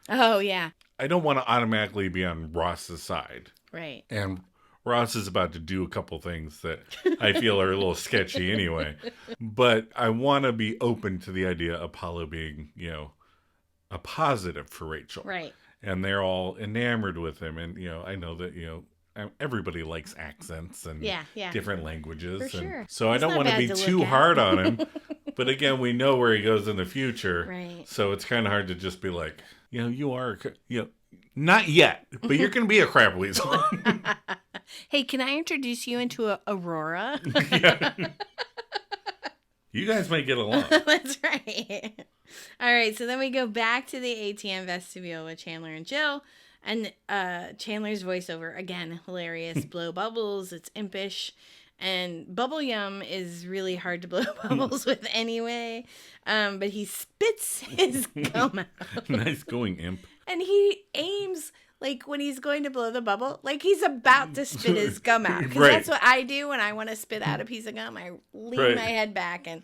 Oh, yeah. I don't want to automatically be on Ross's side. Right. And Ross is about to do a couple things that I feel are a little sketchy anyway. But I want to be open to the idea of Paolo being, a positive for Rachel. Right. And they're all enamored with him. And, I know that, everybody likes accents and different languages. For sure. And so I don't want to be too hard on him. But again, we know where he goes in the future. Right. So it's kind of hard to just be like, you are, not yet, but you're going to be a crab weasel. Hey, can I introduce you into Aurora? Yeah. You guys might get along. That's right. All right, so then we go back to the ATM vestibule with Chandler and Jill. And Chandler's voiceover, again, hilarious. Blow bubbles, it's impish. And bubble yum is really hard to blow bubbles with anyway. But he spits his gum out. Nice going, imp. And he aims, like, when he's going to blow the bubble, like he's about to spit his gum out. Because that's what I do when I want to spit out a piece of gum. I lean my head back and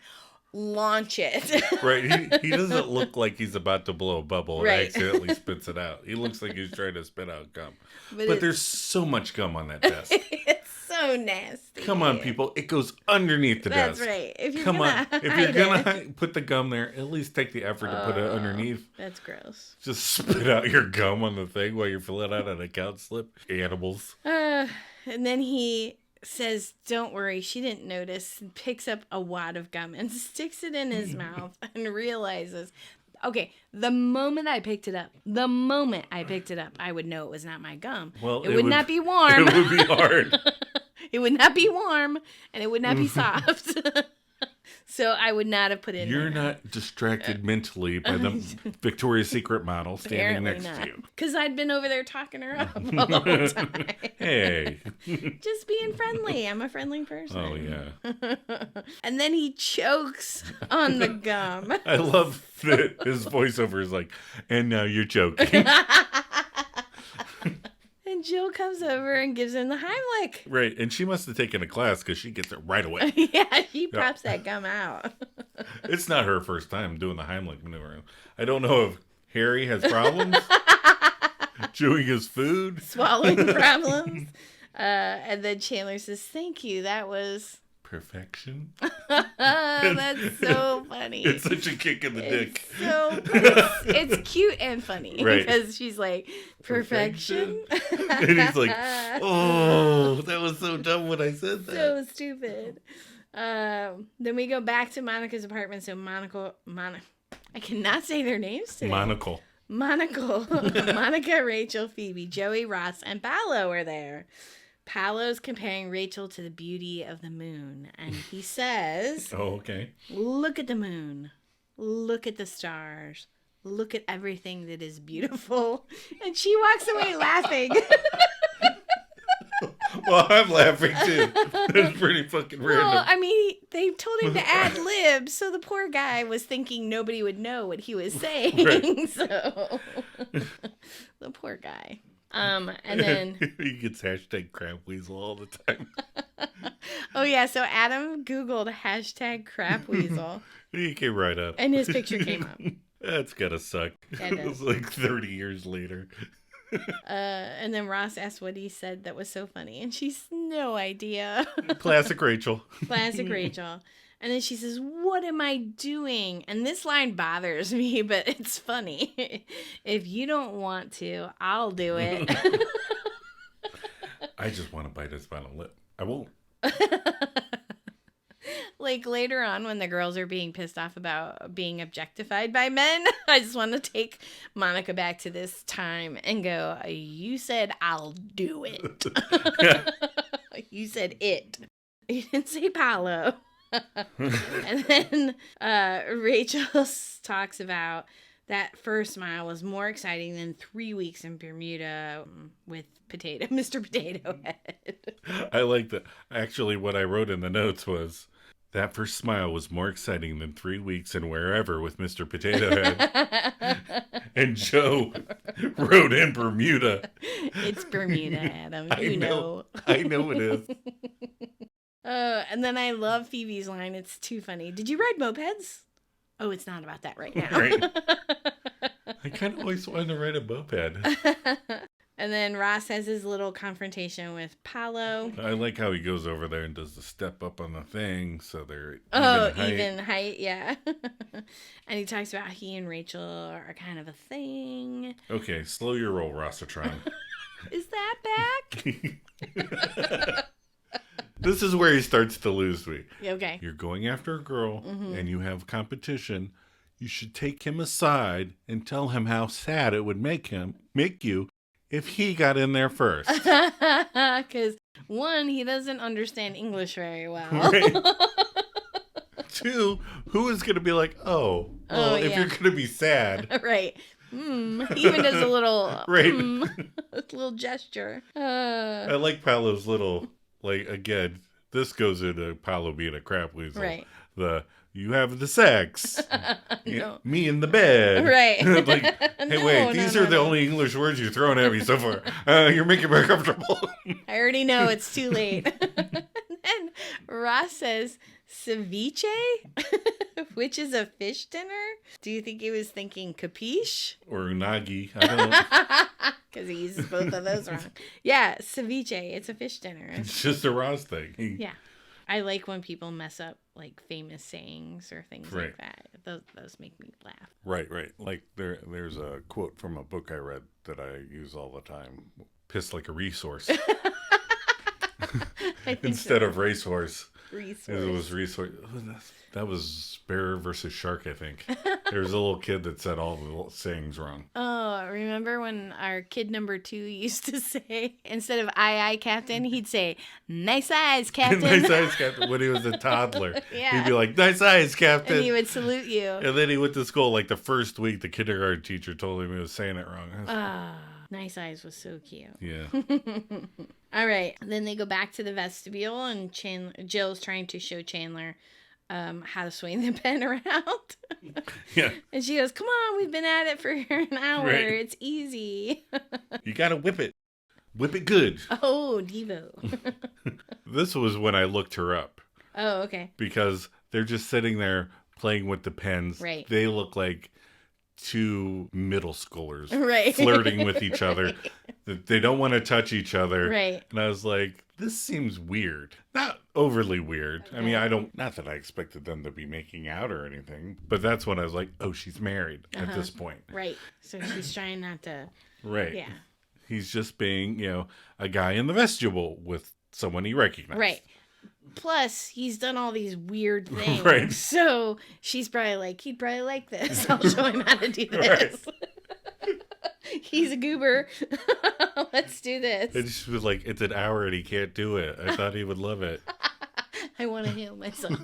launch it. Right. He doesn't look like he's about to blow a bubble and accidentally spits it out. He looks like he's trying to spit out gum. But there's so much gum on that desk. It's so nasty. Come on, people. It goes underneath the desk. That's right. If you're gonna put the gum there, at least take the effort to put it underneath. That's gross. Just spit out your gum on the thing while you're filling out an account slip. Animals. And then he says, don't worry, she didn't notice, and picks up a wad of gum and sticks it in his mouth and realizes, okay, the moment I picked it up, I would know it was not my gum. Well, it would not be warm. It would be hard. It would not be warm, and it would not be soft. So I would not have put it in. You're not distracted mentally by the Victoria's Secret model standing next to you. Because I'd been over there talking her up the whole time. Hey. Just being friendly. I'm a friendly person. Oh, yeah. And then he chokes on the gum. I love that his voiceover is like, and now you're joking. And Jill comes over and gives him the Heimlich. Right, and she must have taken a class because she gets it right away. Yeah, she pops that gum out. It's not her first time doing the Heimlich maneuver. I don't know if Harry has problems chewing his food. Swallowing problems. And then Chandler says, thank you, that was... perfection. That's so funny. It's such a kick in the dick. It's cute and funny. Right. Because she's like, perfection? And he's like, oh, that was so dumb when I said that. So stupid. Then we go back to Monica's apartment. So I cannot say their names today. Monica, Rachel, Phoebe, Joey, Ross, and Paolo are there. Paolo's comparing Rachel to the beauty of the moon. And he says, oh, okay. Look at the moon. Look at the stars. Look at everything that is beautiful. And she walks away laughing. Well, I'm laughing too. That's pretty fucking random. Well, I mean, they told him to ad lib, so the poor guy was thinking nobody would know what he was saying. Right. So, the poor guy. And then he gets hashtag crap weasel all the time. Oh yeah, so Adam Googled hashtag crap weasel. He came right up, and his picture came up. That's gotta suck. It was like 30 years later. And then Ross asked what he said that was so funny, and she's no idea. Classic Rachel. Classic Rachel. And then she says, what am I doing? And this line bothers me, but it's funny. If you don't want to, I'll do it. I just want to bite his bottom lip. I won't. Like later on when the girls are being pissed off about being objectified by men, I just want to take Monica back to this time and go, you said I'll do it. You said it. You didn't say Paolo. And then Rachel talks about that first mile was more exciting than 3 weeks in Bermuda with Mr. Potato Head. I like that. Actually, what I wrote in the notes was, that first smile was more exciting than 3 weeks in wherever with Mr. Potato Head. And Joe wrote in Bermuda. It's Bermuda, Adam. You know. I know it is. And then I love Phoebe's line. It's too funny. Did you ride mopeds? Oh, it's not about that right now. Right. I kind of always wanted to ride a moped. And then Ross has his little confrontation with Paolo. I like how he goes over there and does the step up on the thing, so they're even height, yeah. And he talks about he and Rachel are kind of a thing. Okay, slow your roll, Rossatron. Is that back? This is where he starts to lose me. Okay. You're going after a girl, and you have competition. You should take him aside and tell him how sad it would make you, if he got in there first. Because, one, he doesn't understand English very well. Right. Two, who is going to be like, if you're going to be sad. Right. He even does a little, right. A little gesture. I like Paolo's little, again, this goes into Paolo being a crap weasel. Right. You have the sex. No. Me in the bed. Right. These are the only English words you're throwing at me so far. You're making me uncomfortable. I already know it's too late. And Ross says, ceviche? Which is a fish dinner? Do you think he was thinking capiche? Or unagi. I don't know. Because he uses both of those wrong. Yeah, ceviche. It's a fish dinner. It's just a Ross thing. Yeah. I like when people mess up famous sayings or things like that. Those make me laugh. Right. Like there's a quote from a book I read that I use all the time. Piss like a resource. Instead of racehorse. It was resource. That was Bear versus Shark, I think. There was a little kid that said all the sayings wrong. Oh, remember when our kid number 2 used to say, instead of aye, Captain, he'd say, nice eyes, Captain. Nice eyes, Captain. When he was a toddler. Yeah. He'd be like, nice eyes, Captain. And he would salute you. And then he went to school, the first week, the kindergarten teacher told him he was saying it wrong. Nice eyes was so cute. Yeah. All right. Then they go back to the vestibule, and Jill's trying to show Chandler how to swing the pen around. Yeah. And she goes, come on, we've been at it for an hour. Right. It's easy. You got to whip it. Whip it good. Oh, Devo. This was when I looked her up. Oh, okay. Because they're just sitting there playing with the pens. Right. They look like two middle schoolers right. flirting with each other. They don't want to touch each other. Right. And I was like, this seems weird. Not overly weird. Okay. I mean, not that I expected them to be making out or anything, but that's when I was like, oh, she's married at this point. Right. So she's trying not to. Right. Yeah. He's just being, a guy in the vestibule with someone he recognized. Right. Plus, he's done all these weird things. Right. So she's probably like, he'd probably like this. I'll show him how to do this. Right. He's a goober. Let's do this. And she was like, it's an hour and he can't do it. I thought he would love it. I want to heal myself.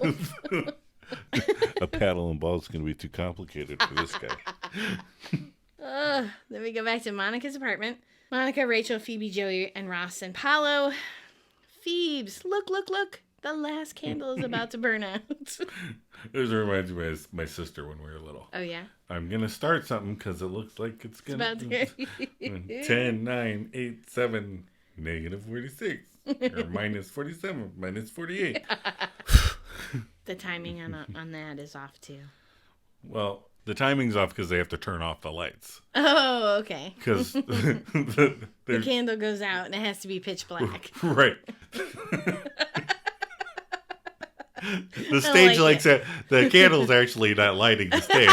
A paddle and ball is going to be too complicated for this guy. Then we go back to Monica's apartment. Monica, Rachel, Phoebe, Joey, and Ross and Paolo. Phoebes, look. The last candle is about to burn out. It reminds me of my sister when we were little. Oh, yeah? I'm going to start something because it looks like it's going to... 10, 9, 8, 7, negative 46. Or minus 47, minus 48. The timing on that is off, too. Well... The timing's off because they have to turn off the lights. Oh, okay. Because the candle goes out and it has to be pitch black. Right. The stage lights it. The candle's actually not lighting the stage.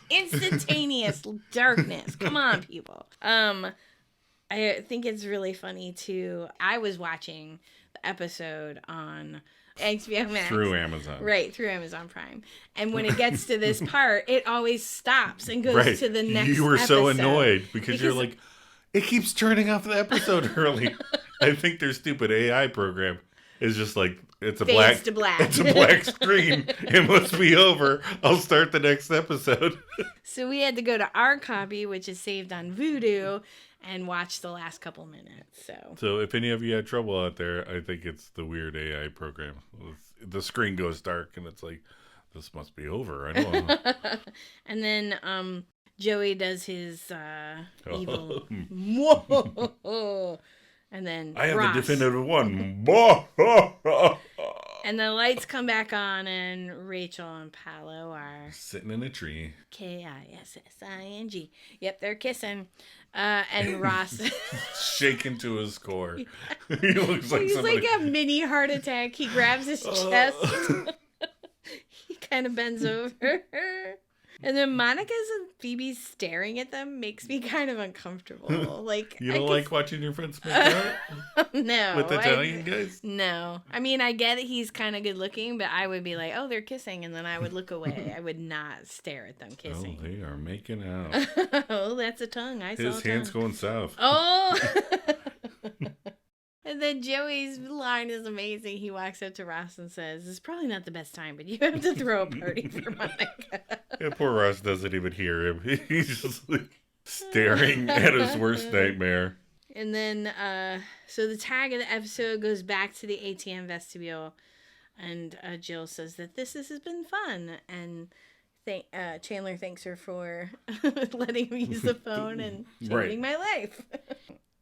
Instantaneous darkness. Come on, people. I think it's really funny too. I was watching the episode on HBO Max. Through Amazon. Right, through Amazon Prime. And when it gets to this part, it always stops and goes to the next You were episode. so annoyed because you're like, it keeps turning off the episode early. I think their stupid AI program is just like, it's a black screen. It must be over. I'll start the next episode. So we had to go to our copy, which is saved on Vudu, and watch the last couple minutes. So if any of you had trouble out there, I think it's the weird AI program. The screen goes dark and it's like, this must be over. I don't know. And then Joey does his evil. Whoa! And then I have Ross. the definitive one. And the lights come back on, and Rachel and Paolo are sitting in a tree. Kissing. Yep, they're kissing. And Ross shaking to his core. He looks like he's like a mini heart attack. He grabs his chest. He kind of bends over. And then Monica's and Phoebe staring at them makes me kind of uncomfortable. Like you don't like watching your friends make out? No. With Italian guys? No. I mean, I get it. He's kind of good looking, but I would be like, oh, they're kissing. And then I would look away. I would not stare at them kissing. Oh, they are making out. Oh, that's a tongue. I saw his hand's going south. Oh. And then Joey's line is amazing. He walks up to Ross and says, it's probably not the best time, but you have to throw a party for Monica. Yeah, poor Ross doesn't even hear him. He's just like staring at his worst nightmare. And then, so the tag of the episode goes back to the ATM vestibule. And Jill says that this has been fun. And Chandler thanks her for letting me use the phone and saving my life.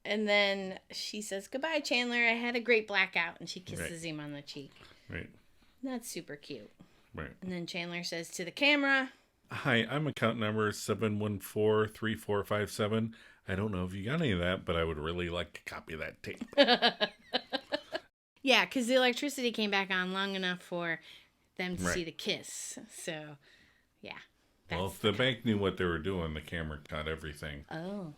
And then she says, goodbye, Chandler. I had a great blackout. And she kisses him on the cheek. Right. That's super cute. Right. And then Chandler says to the camera, hi, I'm account number 7143457. I don't know if you got any of that, but I would really like to copy that tape. Yeah, because the electricity came back on long enough for them to see the kiss. So, yeah. Well, if the bank knew what they were doing, the camera caught everything. Oh.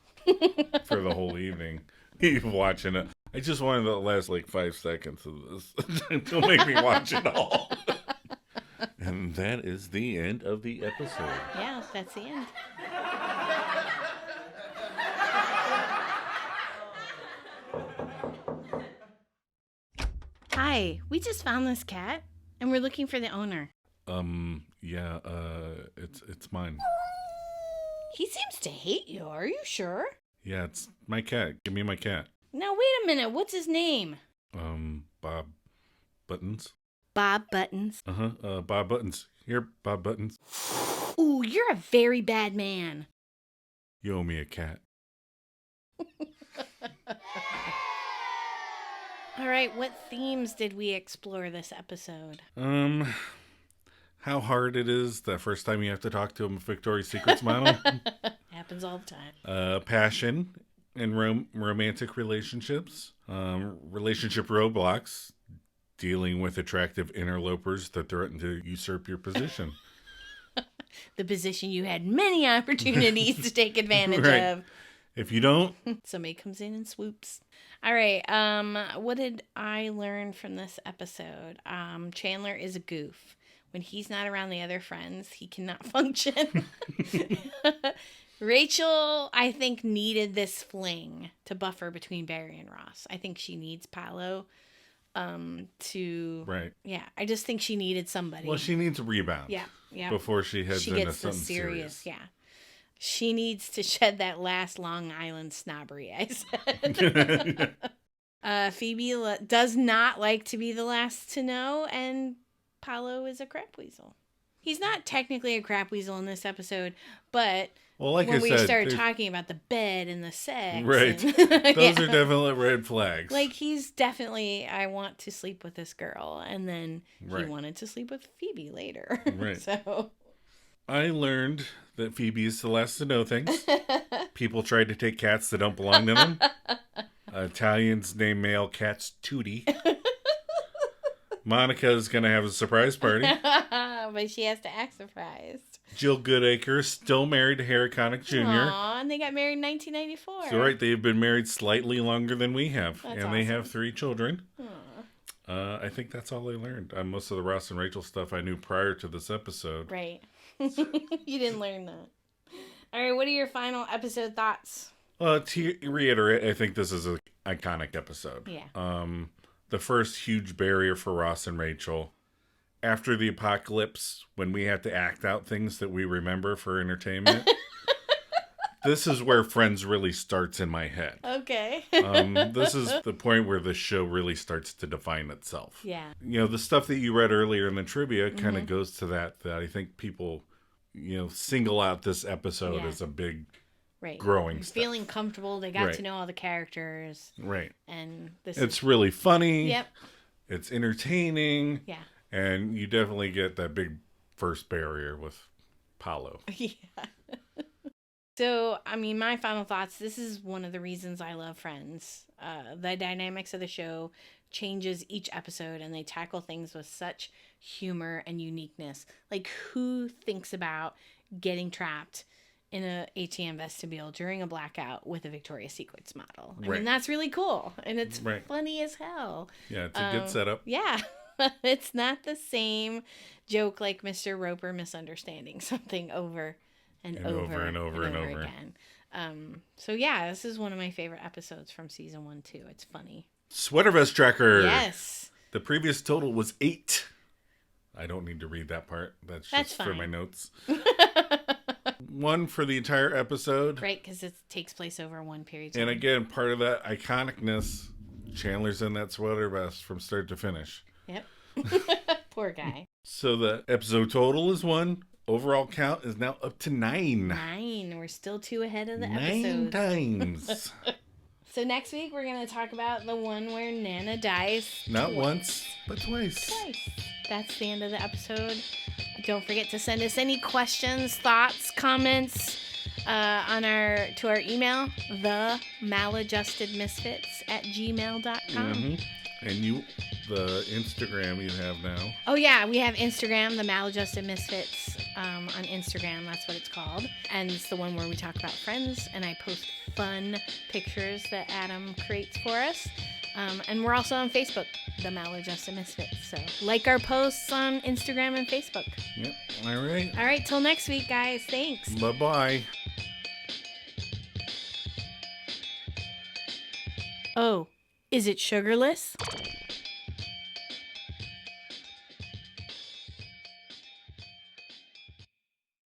For the whole evening. He's watching it. I just wanted the last 5 seconds of this. Don't make me watch it all. And that is the end of the episode. Yeah, that's the end. Hi, we just found this cat, and we're looking for the owner. Yeah, it's mine. He seems to hate you. Are you sure? Yeah, it's my cat. Give me my cat. Now, wait a minute. What's his name? Bob Buttons. Bob Buttons? Uh-huh. Bob Buttons. Here, Bob Buttons. Ooh, you're a very bad man. You owe me a cat. All right, what themes did we explore this episode? How hard it is the first time you have to talk to a Victoria's Secret's model. Happens all the time. Passion. in romantic relationships, relationship roadblocks, dealing with attractive interlopers that threaten to usurp your position. The position you had many opportunities to take advantage of. If you don't, somebody comes in and swoops. All right. What did I learn from this episode? Chandler is a goof. When he's not around the other friends, he cannot function. Rachel, I think, needed this fling to buffer between Barry and Ross. I think she needs Paolo to... Right. Yeah, I just think she needed somebody. Well, she needs a rebound. Yeah, yeah. Before she heads into something serious. Yeah. She needs to shed that last Long Island snobbery, I said. Phoebe does not like to be the last to know, and Paolo is a crap weasel. He's not technically a crap weasel in this episode, but... Well, like when we started talking about the bed and the sex. Right. And, those are definitely red flags. Like, he's definitely, I want to sleep with this girl. And then he wanted to sleep with Phoebe later. Right. So. I learned that Phoebe is the last to know things. People tried to take cats that don't belong to them. Italians name male cats Tootie. Monica's going to have a surprise party. But she has to act surprised. Jill Goodacre still married to Harry Connick Jr. Aw, and they got married in 1994. So right, they've been married slightly longer than we have. That's awesome. They have 3 children. I think that's all I learned. Most of the Ross and Rachel stuff I knew prior to this episode. Right. You didn't learn that. All right, what are your final episode thoughts? To reiterate, I think this is an iconic episode. Yeah. The first huge barrier for Ross and Rachel. After the apocalypse, when we have to act out things that we remember for entertainment, this is where Friends really starts in my head. Okay. This is the point where the show really starts to define itself. Yeah. You know, the stuff that you read earlier in the trivia kind of goes to that I think people, single out this episode as a big growing stuff. Feeling comfortable. They got to know all the characters. Right. And it's really funny. Yep. It's entertaining. Yeah. And you definitely get that big first barrier with Paolo. Yeah. So, my final thoughts. This is one of the reasons I love Friends. The dynamics of the show changes each episode, and they tackle things with such humor and uniqueness. Like, who thinks about getting trapped in a ATM vestibule during a blackout with a Victoria's Secrets model? I mean, that's really cool, and it's funny as hell. Yeah, it's a good setup. Yeah. It's not the same joke like Mr. Roper misunderstanding something over and over again. So yeah, this is one of my favorite episodes from season 1 too. It's funny. Sweater vest tracker. Yes. The previous total was 8. I don't need to read that part. That's just for my notes. 1 for the entire episode. Right, because it takes place over one period. And again, part of that iconicness, Chandler's in that sweater vest from start to finish. Yep. Poor guy. So the episode total is 1. Overall count is now up to 9. 9. We're still 2 ahead of the 9 episode. times. So next week we're going to talk about the one where Nana dies. Not once, but twice. That's the end of the episode. Don't forget to send us any questions, thoughts, comments to our email, themaladjustedmisfits@gmail.com. And the Instagram you have now. Oh, yeah. We have Instagram, the Maladjusted Misfits on Instagram. That's what it's called. And it's the one where we talk about Friends. And I post fun pictures that Adam creates for us. And we're also on Facebook, the Maladjusted Misfits. So like our posts on Instagram and Facebook. Yep. All right. All right. Till next week, guys. Thanks. Bye-bye. Oh, is it sugarless?